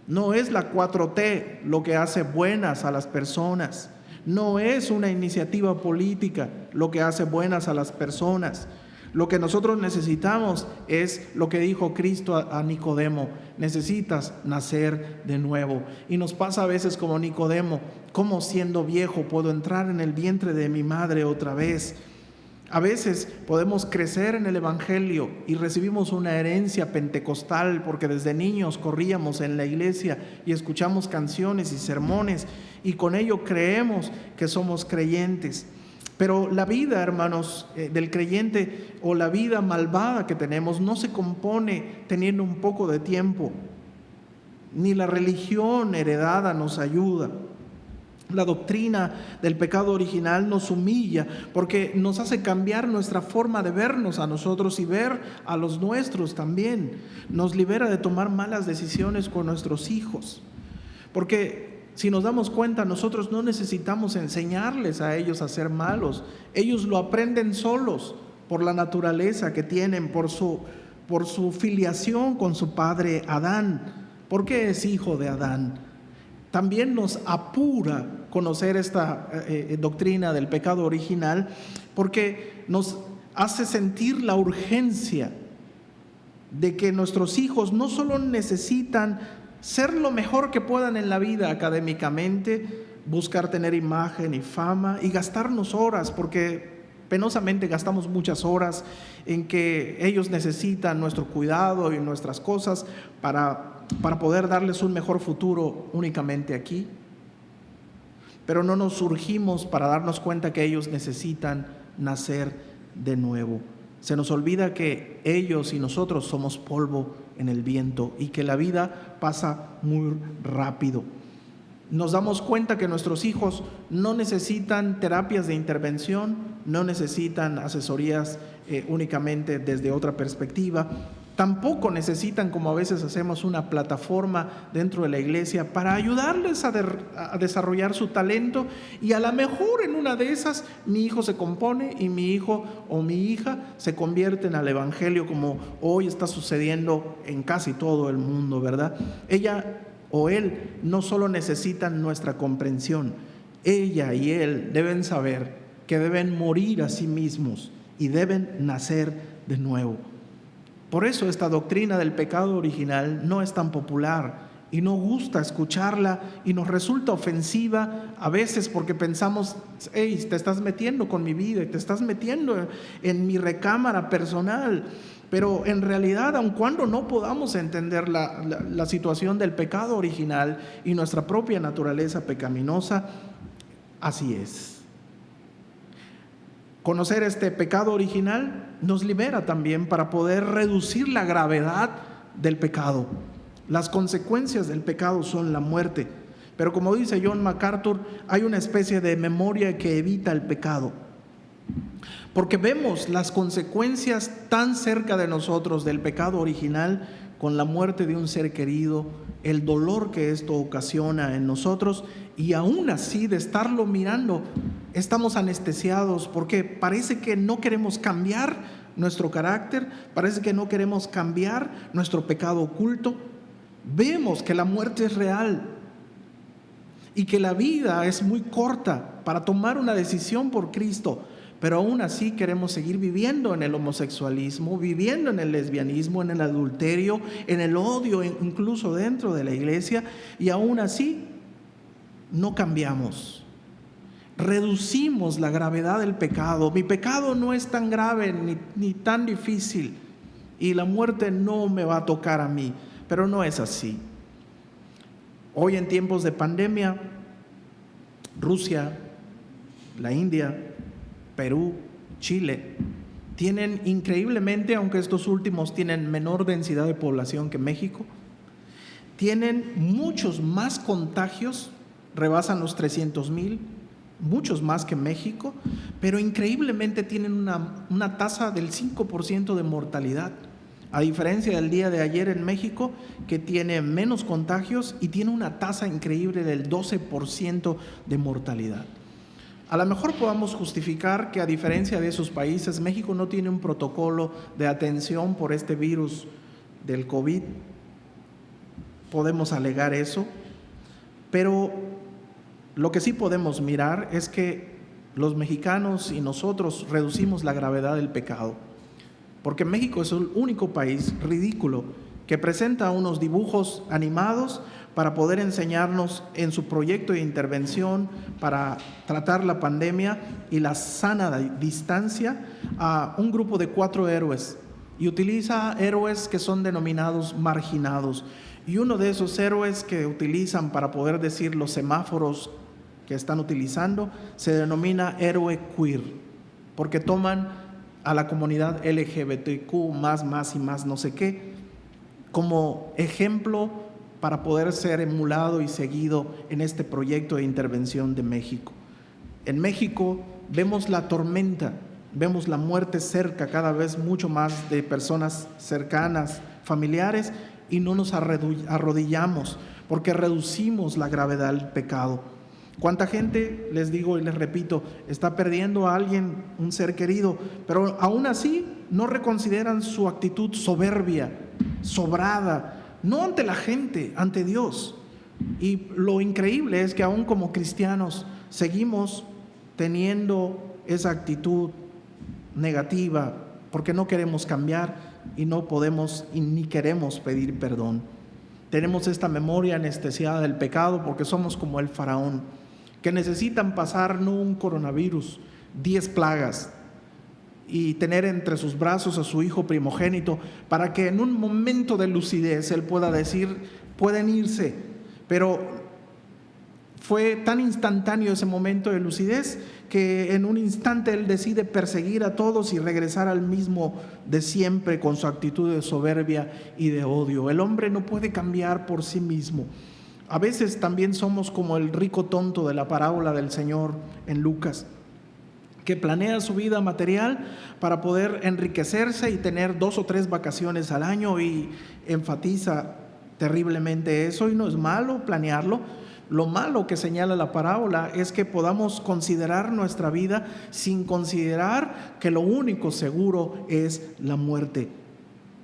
no es la 4T lo que hace buenas a las personas, no es una iniciativa política lo que hace buenas a las personas. Lo que nosotros necesitamos es lo que dijo Cristo a Nicodemo: necesitas nacer de nuevo. Y nos pasa a veces como Nicodemo: ¿cómo siendo viejo puedo entrar en el vientre de mi madre otra vez? A veces podemos crecer en el Evangelio y recibimos una herencia pentecostal porque desde niños corríamos en la iglesia y escuchamos canciones y sermones y con ello creemos que somos creyentes. Pero la vida, hermanos, del creyente, o la vida malvada que tenemos, no se compone teniendo un poco de tiempo. Ni la religión heredada nos ayuda. La doctrina del pecado original nos humilla porque nos hace cambiar nuestra forma de vernos a nosotros y ver a los nuestros también. Nos libera de tomar malas decisiones con nuestros hijos. Porque si nos damos cuenta, nosotros no necesitamos enseñarles a ellos a ser malos. Ellos lo aprenden solos por la naturaleza que tienen, por su filiación con su padre Adán. ¿Por qué es hijo de Adán? También nos apura conocer esta doctrina del pecado original porque nos hace sentir la urgencia de que nuestros hijos no solo necesitan ser lo mejor que puedan en la vida académicamente, buscar tener imagen y fama y gastarnos horas, porque penosamente gastamos muchas horas en que ellos necesitan nuestro cuidado y nuestras cosas para poder darles un mejor futuro únicamente aquí. Pero no nos surgimos para darnos cuenta que ellos necesitan nacer de nuevo. Se nos olvida que ellos y nosotros somos polvo en el viento y que la vida pasa muy rápido. Nos damos cuenta que nuestros hijos no necesitan terapias de intervención, no necesitan asesorías únicamente desde otra perspectiva. Tampoco necesitan, como a veces hacemos, una plataforma dentro de la iglesia para ayudarles a desarrollar su talento, y a lo mejor en una de esas mi hijo se compone y mi hijo o mi hija se convierten al evangelio, como hoy está sucediendo en casi todo el mundo, ¿verdad? Ella o él no solo necesitan nuestra comprensión, ella y él deben saber que deben morir a sí mismos y deben nacer de nuevo. Por eso esta doctrina del pecado original no es tan popular y no gusta escucharla y nos resulta ofensiva a veces porque pensamos: hey, te estás metiendo con mi vida, te estás metiendo en mi recámara personal. Pero en realidad, aun cuando no podamos entender la situación del pecado original y nuestra propia naturaleza pecaminosa, así es. Conocer este pecado original nos libera también para poder reducir la gravedad del pecado. Las consecuencias del pecado son la muerte, pero como dice John MacArthur, hay una especie de memoria que evita el pecado. Porque vemos las consecuencias tan cerca de nosotros del pecado original, con la muerte de un ser querido, el dolor que esto ocasiona en nosotros, y aún así de estarlo mirando estamos anestesiados porque parece que no queremos cambiar nuestro carácter, parece que no queremos cambiar nuestro pecado oculto. Vemos que la muerte es real y que la vida es muy corta para tomar una decisión por Cristo, pero aún así queremos seguir viviendo en el homosexualismo, viviendo en el lesbianismo, en el adulterio, en el odio, incluso dentro de la iglesia, y aún así no cambiamos. Reducimos la gravedad del pecado. Mi pecado no es tan grave ni tan difícil y la muerte no me va a tocar a mí, pero no es así. Hoy en tiempos de pandemia, Rusia, la India, Perú, Chile, tienen increíblemente, aunque estos últimos tienen menor densidad de población que México, tienen muchos más contagios, rebasan los 300,000, muchos más que México, pero increíblemente tienen una tasa del 5% de mortalidad, a diferencia del día de ayer en México, que tiene menos contagios y tiene una tasa increíble del 12% de mortalidad. A lo mejor podamos justificar que, a diferencia de esos países, México no tiene un protocolo de atención por este virus del COVID. Podemos alegar eso, pero lo que sí podemos mirar es que los mexicanos y nosotros reducimos la gravedad del pecado, porque México es el único país ridículo que presenta unos dibujos animados para poder enseñarnos en su proyecto de intervención para tratar la pandemia y la sana distancia a un grupo de 4 héroes, y utiliza héroes que son denominados marginados. Y uno de esos héroes que utilizan para poder decir los semáforos que están utilizando se denomina héroe queer, porque toman a la comunidad LGBTQ más y más no sé qué como ejemplo para poder ser emulado y seguido en este proyecto de intervención de México. En México vemos la tormenta, vemos la muerte cerca, cada vez mucho más de personas cercanas, familiares, y no nos arrodillamos porque reducimos la gravedad del pecado. ¿Cuánta gente, les digo y les repito, está perdiendo a alguien, un ser querido, pero aún así no reconsideran su actitud soberbia, sobrada, no ante la gente, ante Dios? Y lo increíble es que aún como cristianos seguimos teniendo esa actitud negativa porque no queremos cambiar y no podemos y ni queremos pedir perdón. Tenemos esta memoria anestesiada del pecado porque somos como el faraón, que necesitan pasar no un coronavirus, 10 plagas, y tener entre sus brazos a su hijo primogénito para que en un momento de lucidez él pueda decir, pueden irse. Pero fue tan instantáneo ese momento de lucidez que en un instante él decide perseguir a todos y regresar al mismo de siempre con su actitud de soberbia y de odio. El hombre no puede cambiar por sí mismo. A veces también somos como el rico tonto de la parábola del Señor en Lucas, que planea su vida material para poder enriquecerse y tener 2 o 3 vacaciones al año, y enfatiza terriblemente eso, y no es malo planearlo. Lo malo que señala la parábola es que podamos considerar nuestra vida sin considerar que lo único seguro es la muerte,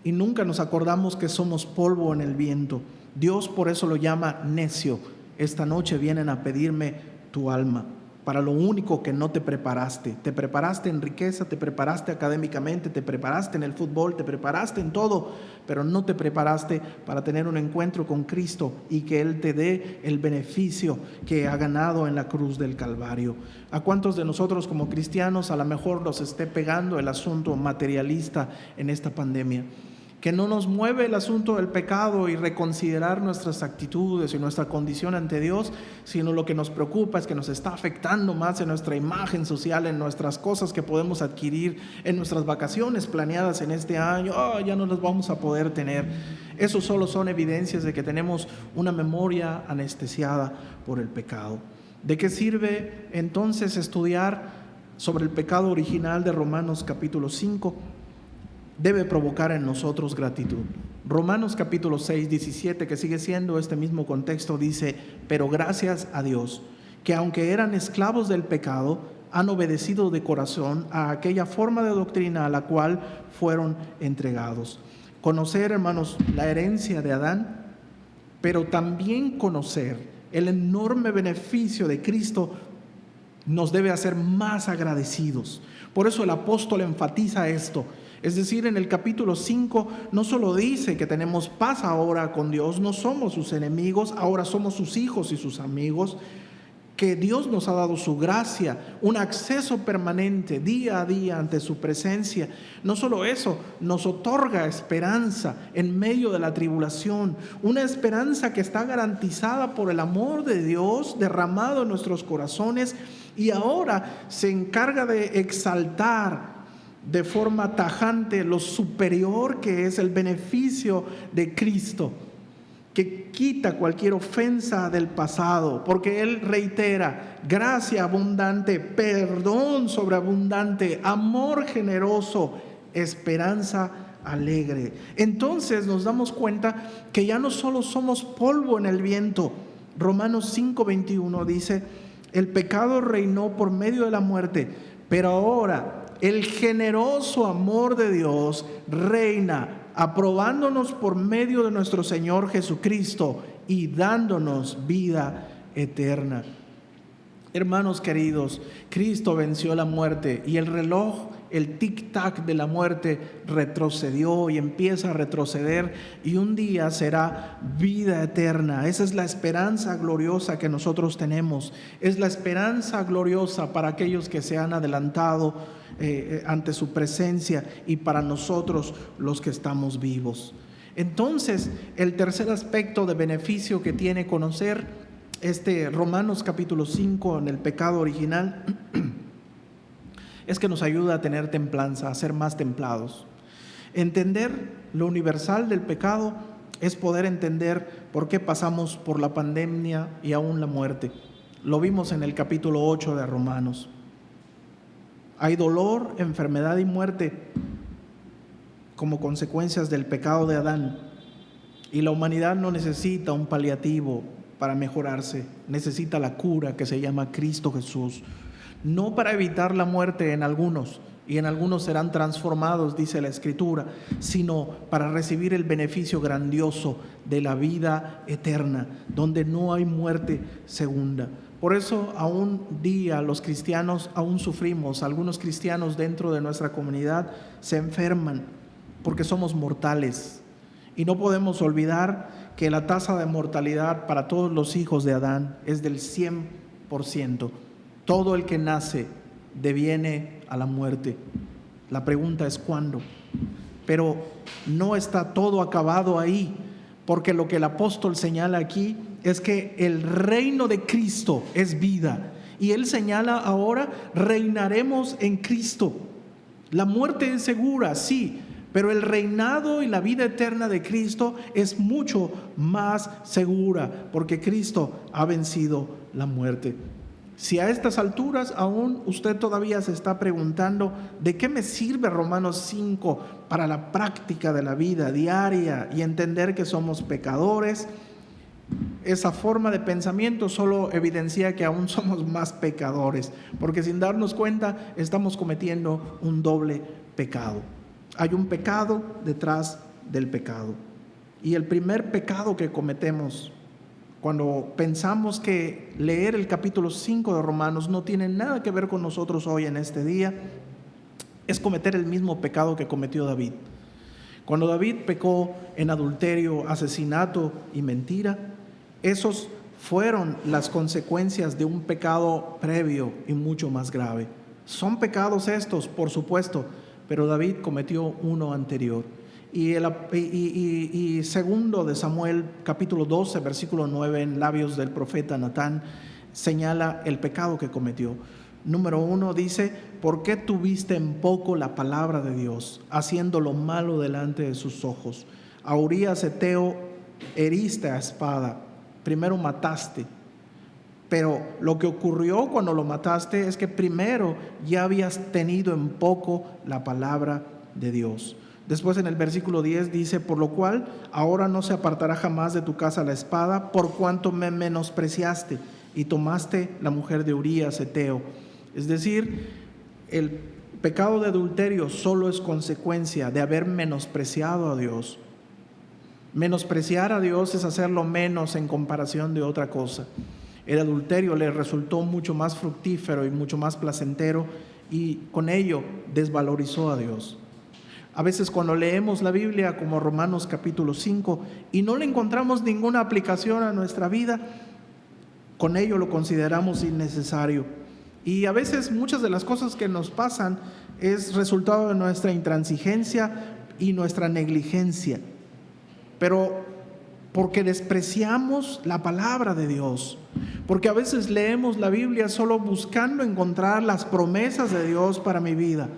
y nunca nos acordamos que somos polvo en el viento. Dios por eso lo llama necio. Esta noche vienen a pedirme tu alma para lo único que no te preparaste. Te preparaste en riqueza, te preparaste académicamente, te preparaste en el fútbol, te preparaste en todo, pero no te preparaste para tener un encuentro con Cristo y que Él te dé el beneficio que ha ganado en la cruz del Calvario. ¿A cuántos de nosotros como cristianos a lo mejor nos esté pegando el asunto materialista en esta pandemia? Que no nos mueve el asunto del pecado y reconsiderar nuestras actitudes y nuestra condición ante Dios, sino lo que nos preocupa es que nos está afectando más en nuestra imagen social, en nuestras cosas que podemos adquirir, en nuestras vacaciones planeadas en este año. Ya no las vamos a poder tener. Eso solo son evidencias de que tenemos una memoria anestesiada por el pecado. ¿De qué sirve entonces estudiar sobre el pecado original de Romanos capítulo 5? Debe provocar en nosotros gratitud. Romanos capítulo 6, 17, que sigue siendo este mismo contexto, dice: pero gracias a Dios, que aunque eran esclavos del pecado, han obedecido de corazón a aquella forma de doctrina a la cual fueron entregados. Conocer, hermanos, la herencia de Adán, pero también conocer el enorme beneficio de Cristo nos debe hacer más agradecidos. Por eso el apóstol enfatiza esto. Es decir, en el capítulo 5 no solo dice que tenemos paz ahora con Dios, no somos sus enemigos, ahora somos sus hijos y sus amigos, que Dios nos ha dado su gracia, un acceso permanente día a día ante su presencia. No solo eso, nos otorga esperanza en medio de la tribulación, una esperanza que está garantizada por el amor de Dios derramado en nuestros corazones, y ahora se encarga de exaltar de forma tajante lo superior que es el beneficio de Cristo. que quita cualquier ofensa del pasado, porque Él reitera: gracia abundante, perdón sobreabundante, amor generoso, esperanza alegre. Entonces nos damos cuenta que ya no solo somos polvo en el viento. Romanos 5:21 dice: el pecado reinó por medio de la muerte, pero ahora el generoso amor de Dios reina, aprobándonos por medio de nuestro Señor Jesucristo y dándonos vida eterna. Hermanos queridos, Cristo venció la muerte y el reloj, el tic-tac de la muerte retrocedió y empieza a retroceder, y un día será vida eterna. Esa es la esperanza gloriosa que nosotros tenemos. Es la esperanza gloriosa para aquellos que se han adelantado ante su presencia, y para nosotros los que estamos vivos. Entonces, el tercer aspecto de beneficio que tiene conocer Romanos capítulo 5 en el pecado original es que nos ayuda a tener templanza, a ser más templados. Entender lo universal del pecado es poder entender por qué pasamos por la pandemia y aún la muerte. Lo vimos en el capítulo 8 de Romanos. Hay dolor, enfermedad y muerte como consecuencias del pecado de Adán, y la humanidad no necesita un paliativo para mejorarse, necesita la cura que se llama Cristo Jesús. No para evitar la muerte en algunos, y en algunos serán transformados, dice la Escritura, sino para recibir el beneficio grandioso de la vida eterna, donde no hay muerte segunda. Por eso aún día los cristianos aún sufrimos. Algunos cristianos dentro de nuestra comunidad se enferman porque somos mortales, y no podemos olvidar que la tasa de mortalidad para todos los hijos de Adán es del 100%. Todo el que nace deviene a la muerte. La pregunta es ¿cuándo? Pero no está todo acabado ahí, porque lo que el apóstol señala aquí es que el reino de Cristo es vida, y él señala ahora: reinaremos en Cristo. La muerte es segura, sí, pero el reinado y la vida eterna de Cristo es mucho más segura, porque Cristo ha vencido la muerte. Si a estas alturas aún usted todavía se está preguntando ¿de qué me sirve Romanos 5 para la práctica de la vida diaria y entender que somos pecadores? Esa forma de pensamiento solo evidencia que aún somos más pecadores, porque sin darnos cuenta estamos cometiendo un doble pecado. Hay un pecado detrás del pecado, y el primer pecado que cometemos cuando pensamos que leer el capítulo 5 de Romanos no tiene nada que ver con nosotros hoy en este día, es cometer el mismo pecado que cometió David. Cuando David pecó en adulterio, asesinato y mentira, esos fueron las consecuencias de un pecado previo y mucho más grave. Son pecados estos, por supuesto, pero David cometió uno anterior. Y segundo de Samuel, capítulo 12, versículo 9, en labios del profeta Natán, señala el pecado que cometió. Número 1 dice: ¿por qué tuviste en poco la palabra de Dios, haciendo lo malo delante de sus ojos? A Urías Eteo heriste a espada. Primero mataste, pero lo que ocurrió cuando lo mataste es que primero ya habías tenido en poco la palabra de Dios. Después en el versículo 10 dice: por lo cual ahora no se apartará jamás de tu casa la espada, por cuanto me menospreciaste y tomaste la mujer de Urías Eteo. Es decir, el pecado de adulterio solo es consecuencia de haber menospreciado a Dios. Menospreciar a Dios es hacerlo menos en comparación de otra cosa. El adulterio le resultó mucho más fructífero y mucho más placentero, y con ello desvalorizó a Dios. A veces cuando leemos la Biblia como Romanos capítulo 5 y no le encontramos ninguna aplicación a nuestra vida, con ello lo consideramos innecesario. Y a veces muchas de las cosas que nos pasan es resultado de nuestra intransigencia y nuestra negligencia, pero porque despreciamos la palabra de Dios, porque a veces leemos la Biblia solo buscando encontrar las promesas de Dios para mi vida.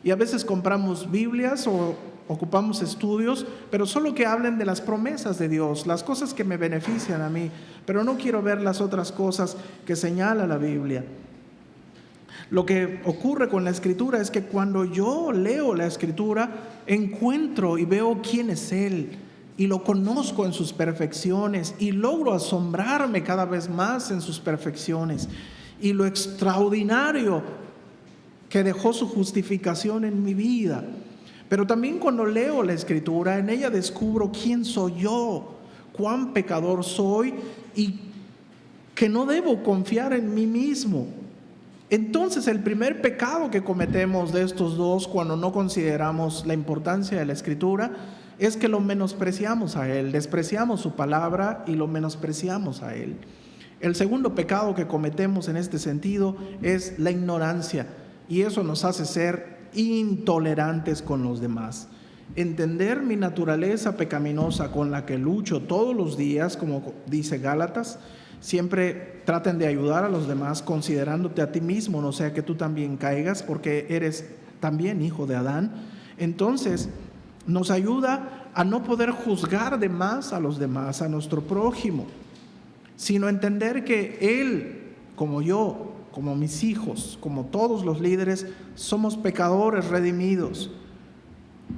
Y a veces compramos Biblias o ocupamos estudios, pero solo que hablen de las promesas de Dios, las cosas que me benefician a mí, pero no quiero ver las otras cosas que señala la Biblia. Lo que ocurre con la Escritura es que cuando yo leo la Escritura, encuentro y veo quién es Él, y lo conozco en sus perfecciones, y logro asombrarme cada vez más en sus perfecciones, y lo extraordinario que dejó su justificación en mi vida. Pero también cuando leo la Escritura, en ella descubro quién soy yo, cuán pecador soy y que no debo confiar en mí mismo. Entonces, el primer pecado que cometemos de estos dos cuando no consideramos la importancia de la Escritura es que lo menospreciamos a Él, despreciamos su palabra y lo menospreciamos a Él. El segundo pecado que cometemos en este sentido es la ignorancia, y eso nos hace ser intolerantes con los demás. Entender mi naturaleza pecaminosa con la que lucho todos los días, como dice Gálatas. Siempre traten de ayudar a los demás considerándote a ti mismo, no sea que tú también caigas, porque eres también hijo de Adán. Entonces nos ayuda a no poder juzgar de más a los demás, a nuestro prójimo, sino entender que Él, como yo, como mis hijos, como todos los líderes, somos pecadores redimidos.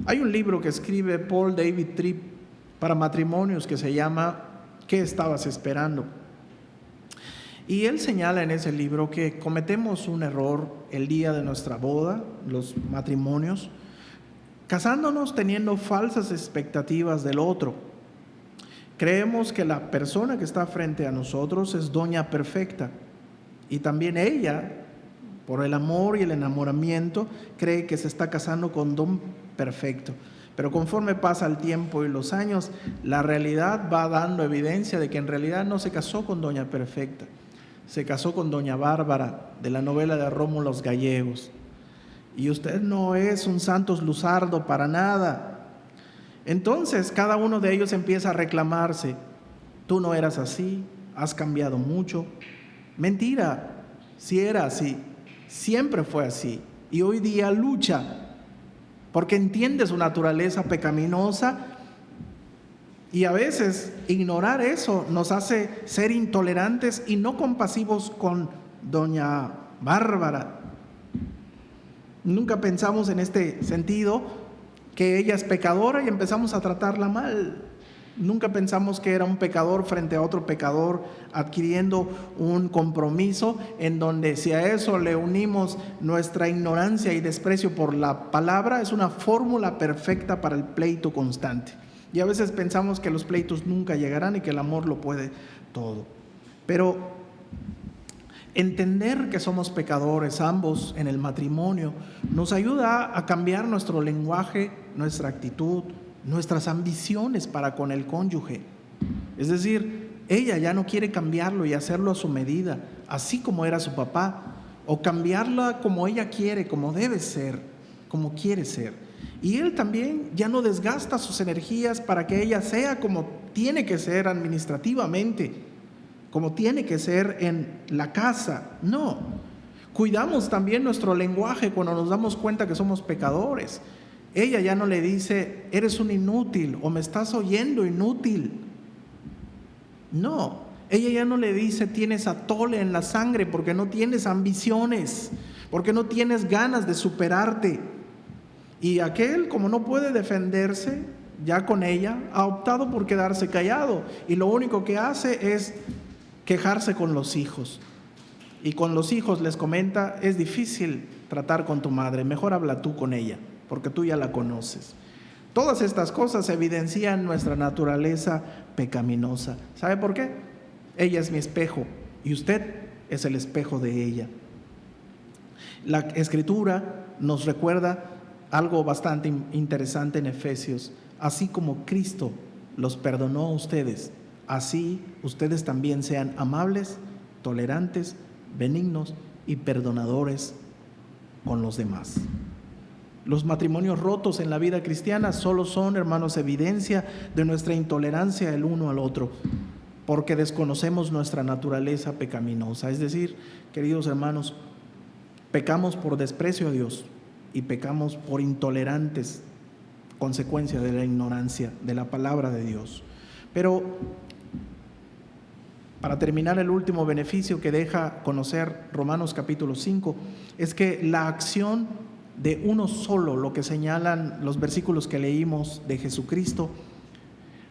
Hay un libro que escribe Paul David Tripp para matrimonios que se llama ¿Qué estabas esperando? Y él señala en ese libro que cometemos un error el día de nuestra boda, los matrimonios, casándonos teniendo falsas expectativas del otro. Creemos que la persona que está frente a nosotros es doña perfecta, y también ella, por el amor y el enamoramiento, cree que se está casando con don perfecto. Pero conforme pasa el tiempo y los años, la realidad va dando evidencia de que en realidad no se casó con doña perfecta. Se casó con doña Bárbara, de la novela de Rómulo los Gallegos. Y usted no es un Santos Luzardo para nada. Entonces cada uno de ellos empieza a reclamarse. Tú no eras así, has cambiado mucho. Mentira, si era así, siempre fue así. Y hoy día lucha porque entiende su naturaleza pecaminosa. Y a veces ignorar eso nos hace ser intolerantes y no compasivos con doña Bárbara. Nunca pensamos en este sentido que ella es pecadora y empezamos a tratarla mal. Nunca pensamos que era un pecador frente a otro pecador, adquiriendo un compromiso en donde si a eso le unimos nuestra ignorancia y desprecio por la palabra, es una fórmula perfecta para el pleito constante. Y a veces pensamos que los pleitos nunca llegarán y que el amor lo puede todo. Pero entender que somos pecadores ambos en el matrimonio nos ayuda a cambiar nuestro lenguaje, nuestra actitud, nuestras ambiciones para con el cónyuge. Es decir, ella ya no quiere cambiarlo y hacerlo a su medida, así como era su papá, o cambiarla como ella quiere, como debe ser, como quiere ser. Y él también ya no desgasta sus energías para que ella sea como tiene que ser administrativamente, como tiene que ser en la casa. No, cuidamos también nuestro lenguaje cuando nos damos cuenta que somos pecadores. Ella ya no le dice, eres un inútil o me estás oyendo inútil. No, ella ya no le dice, tienes atole en la sangre porque no tienes ambiciones, porque no tienes ganas de superarte. Y aquel, como no puede defenderse ya con ella, ha optado por quedarse callado y lo único que hace es quejarse con los hijos. Y con los hijos les comenta, es difícil tratar con tu madre, mejor habla tú con ella, porque tú ya la conoces. Todas estas cosas evidencian nuestra naturaleza pecaminosa. ¿Sabe por qué? Ella es mi espejo y usted es el espejo de ella. La Escritura nos recuerda algo bastante interesante en Efesios. Así como Cristo los perdonó a ustedes, así ustedes también sean amables, tolerantes, benignos y perdonadores con los demás. Los matrimonios rotos en la vida cristiana solo son, hermanos, evidencia de nuestra intolerancia el uno al otro, porque desconocemos nuestra naturaleza pecaminosa. Es decir, queridos hermanos, pecamos por desprecio a Dios y pecamos por intolerantes consecuencia de la ignorancia de la palabra de Dios. Pero para terminar, el último beneficio que deja conocer Romanos capítulo 5 es que la acción de uno solo, lo que señalan los versículos que leímos de Jesucristo,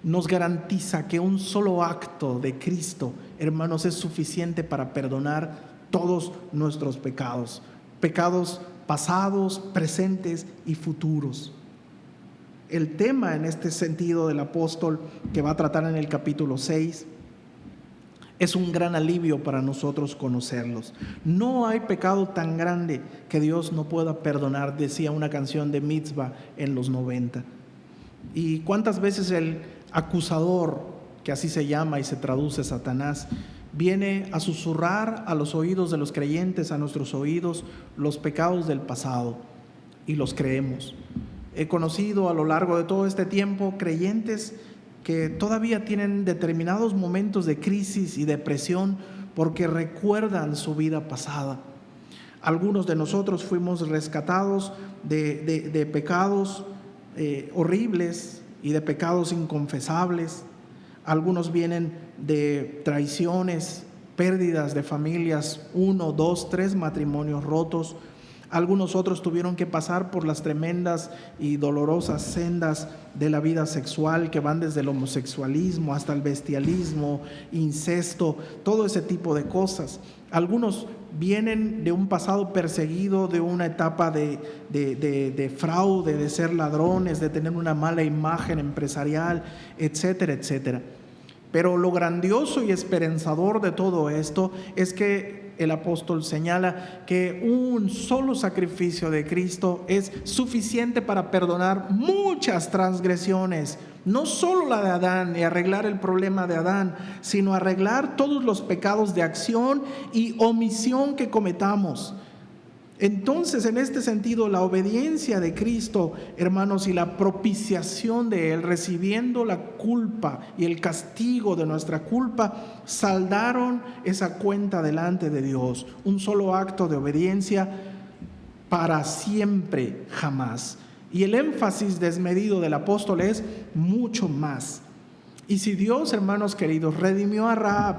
nos garantiza que un solo acto de Cristo, hermanos, es suficiente para perdonar todos nuestros pecados, pecados pasados, presentes y futuros. El tema en este sentido del apóstol que va a tratar en el capítulo 6 es un gran alivio para nosotros conocerlos. No hay pecado tan grande que Dios no pueda perdonar, decía una canción de Mitzvah en los 90. Y cuántas veces el acusador, que así se llama y se traduce Satanás, viene a susurrar a los oídos de los creyentes, a nuestros oídos, los pecados del pasado, y los creemos. He conocido a lo largo de todo este tiempo creyentes que todavía tienen determinados momentos de crisis y depresión porque recuerdan su vida pasada. Algunos de nosotros fuimos rescatados de pecados horribles y de pecados inconfesables. Algunos vienen de traiciones, pérdidas de familias, 1, 2, 3 matrimonios rotos. Algunos otros tuvieron que pasar por las tremendas y dolorosas sendas de la vida sexual que van desde el homosexualismo hasta el bestialismo, incesto, todo ese tipo de cosas. Algunos vienen de un pasado perseguido, de una etapa de fraude, de ser ladrones, de tener una mala imagen empresarial, etcétera, etcétera. Pero lo grandioso y esperanzador de todo esto es que el apóstol señala que un solo sacrificio de Cristo es suficiente para perdonar muchas transgresiones, no solo la de Adán y arreglar el problema de Adán, sino arreglar todos los pecados de acción y omisión que cometamos. Entonces, en este sentido, la obediencia de Cristo, hermanos, y la propiciación de Él, recibiendo la culpa y el castigo de nuestra culpa, saldaron esa cuenta delante de Dios. Un solo acto de obediencia para siempre, jamás. Y el énfasis desmedido del apóstol es mucho más. Y si Dios, hermanos queridos, redimió a Rahab,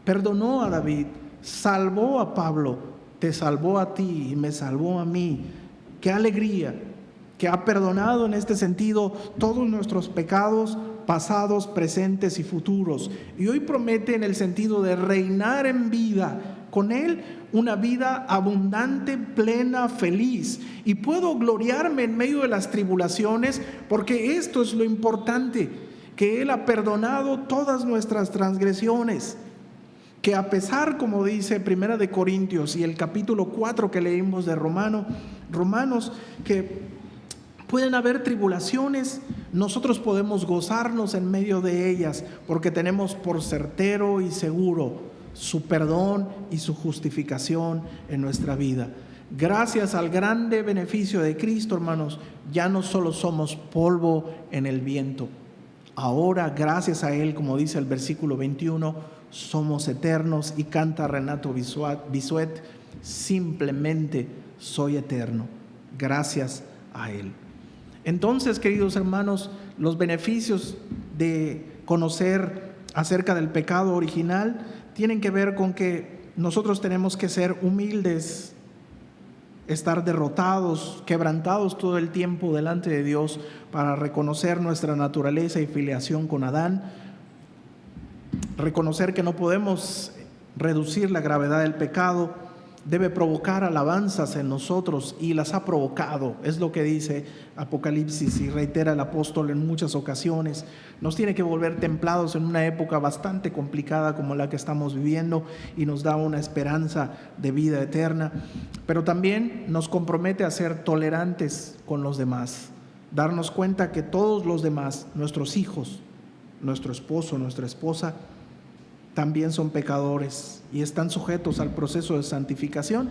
perdonó a David, salvó a Pablo, te salvó a ti y me salvó a mí, qué alegría que ha perdonado en este sentido todos nuestros pecados pasados, presentes y futuros, y hoy promete en el sentido de reinar en vida con Él, una vida abundante, plena, feliz. Y puedo gloriarme en medio de las tribulaciones, porque esto es lo importante, que Él ha perdonado todas nuestras transgresiones, que a pesar, como dice Primera de Corintios y el capítulo 4 que leímos de Romanos, que pueden haber tribulaciones, nosotros podemos gozarnos en medio de ellas, porque tenemos por certero y seguro su perdón y su justificación en nuestra vida. Gracias al grande beneficio de Cristo, hermanos, ya no solo somos polvo en el viento. Ahora, gracias a Él, como dice el versículo 21, somos eternos, y canta Renato Bisuet, simplemente soy eterno, gracias a Él. Entonces, queridos hermanos, los beneficios de conocer acerca del pecado original tienen que ver con que nosotros tenemos que ser humildes, estar derrotados, quebrantados todo el tiempo delante de Dios para reconocer nuestra naturaleza y filiación con Adán, reconocer que no podemos reducir la gravedad del pecado, debe provocar alabanzas en nosotros, y las ha provocado, es lo que dice Apocalipsis y reitera el apóstol en muchas ocasiones. Nos tiene que volver templados en una época bastante complicada como la que estamos viviendo, y nos da una esperanza de vida eterna, pero también nos compromete a ser tolerantes con los demás, darnos cuenta que todos los demás, nuestros hijos, nuestro esposo, nuestra esposa, también son pecadores y están sujetos al proceso de santificación,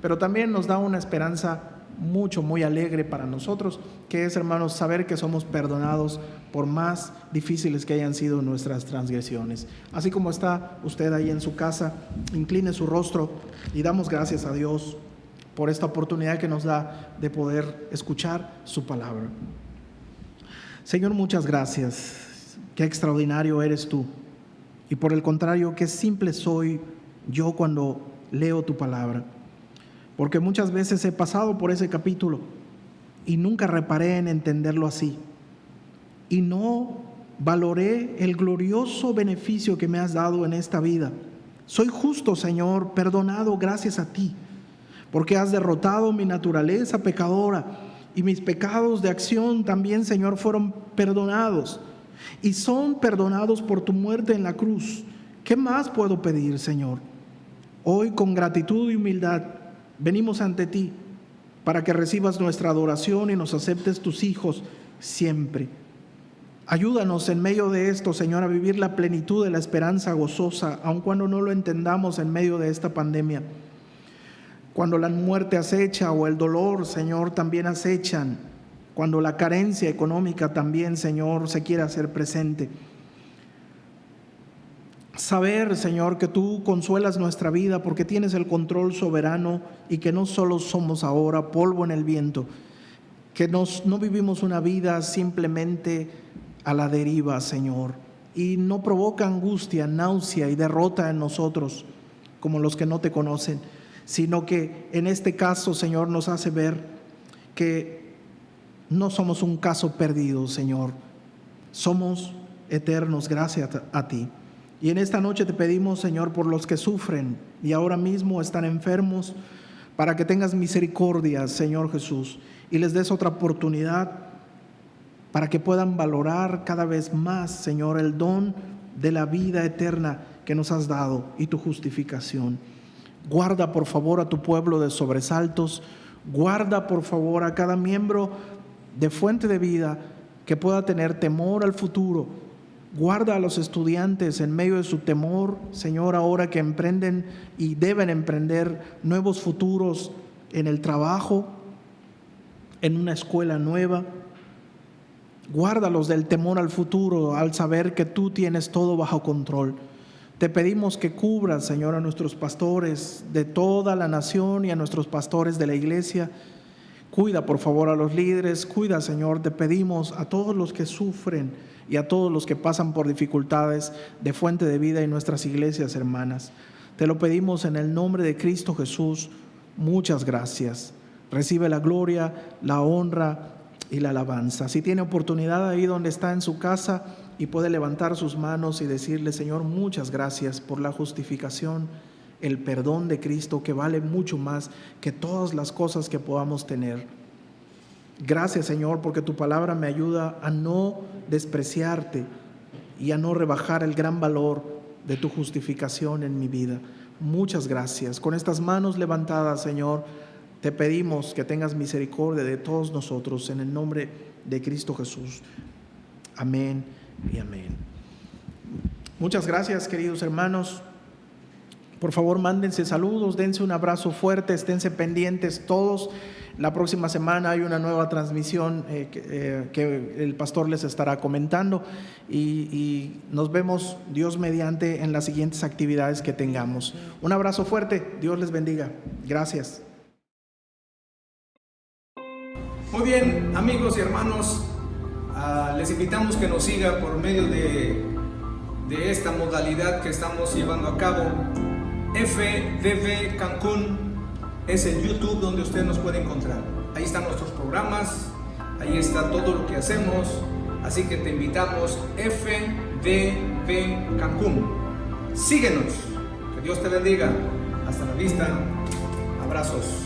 pero también nos da una esperanza muy alegre para nosotros, que es, hermanos, saber que somos perdonados por más difíciles que hayan sido nuestras transgresiones. Así como está usted ahí en su casa, incline su rostro y damos gracias a Dios por esta oportunidad que nos da de poder escuchar su palabra. Señor, muchas gracias. Qué extraordinario eres tú. Y por el contrario, qué simple soy yo cuando leo tu palabra. Porque muchas veces he pasado por ese capítulo y nunca reparé en entenderlo así. Y no valoré el glorioso beneficio que me has dado en esta vida. Soy justo, Señor, perdonado gracias a ti, porque has derrotado mi naturaleza pecadora y mis pecados de acción también, Señor, fueron perdonados y son perdonados por tu muerte en la cruz. ¿Qué más puedo pedir, Señor? Hoy, con gratitud y humildad, venimos ante ti para que recibas nuestra adoración y nos aceptes tus hijos siempre. Ayúdanos en medio de esto, Señor, a vivir la plenitud de la esperanza gozosa, aun cuando no lo entendamos en medio de esta pandemia. Cuando la muerte acecha o el dolor, Señor, también acechan. Cuando la carencia económica también, Señor, se quiere hacer presente. Saber, Señor, que tú consuelas nuestra vida porque tienes el control soberano y que no solo somos ahora polvo en el viento, que no vivimos una vida simplemente a la deriva, Señor, y no provoca angustia, náusea y derrota en nosotros como los que no te conocen, sino que en este caso, Señor, nos hace ver que no somos un caso perdido, Señor, somos eternos gracias a ti. Y en esta noche te pedimos, Señor, por los que sufren y ahora mismo están enfermos, para que tengas misericordia, Señor Jesús, y les des otra oportunidad para que puedan valorar cada vez más, Señor, el don de la vida eterna que nos has dado y tu justificación. Guarda, por favor, a tu pueblo de sobresaltos. Guarda, por favor, a cada miembro de Fuente de Vida que pueda tener temor al futuro. Guarda a los estudiantes en medio de su temor, Señor, ahora que emprenden y deben emprender nuevos futuros en el trabajo, en una escuela nueva. Guárdalos del temor al futuro, al saber que tú tienes todo bajo control. Te pedimos que cubras, Señor, a nuestros pastores de toda la nación y a nuestros pastores de la iglesia. Cuida, por favor, a los líderes. Cuida, Señor, te pedimos a todos los que sufren y a todos los que pasan por dificultades de Fuente de Vida y nuestras iglesias hermanas. Te lo pedimos en el nombre de Cristo Jesús. Muchas gracias. Recibe la gloria, la honra y la alabanza. Si tiene oportunidad ahí donde está en su casa y puede levantar sus manos y decirle: Señor, muchas gracias por la justificación, el perdón de Cristo, que vale mucho más que todas las cosas que podamos tener. Gracias, Señor, porque tu palabra me ayuda a no despreciarte y a no rebajar el gran valor de tu justificación en mi vida. Muchas gracias. Con estas manos levantadas, Señor, te pedimos que tengas misericordia de todos nosotros en el nombre de Cristo Jesús. Amén y amén. Muchas gracias, queridos hermanos. Por favor, mándense saludos, dense un abrazo fuerte, esténse pendientes todos. La próxima semana hay una nueva transmisión que el pastor les estará comentando y nos vemos, Dios mediante, en las siguientes actividades que tengamos. Un abrazo fuerte, Dios les bendiga. Gracias. Muy bien, amigos y hermanos, les invitamos que nos siga por medio de esta modalidad que estamos llevando a cabo. FDV Cancún es el YouTube donde usted nos puede encontrar. Ahí están nuestros programas, ahí está todo lo que hacemos, así que te invitamos, FDV Cancún. Síguenos, que Dios te bendiga. Hasta la vista, abrazos.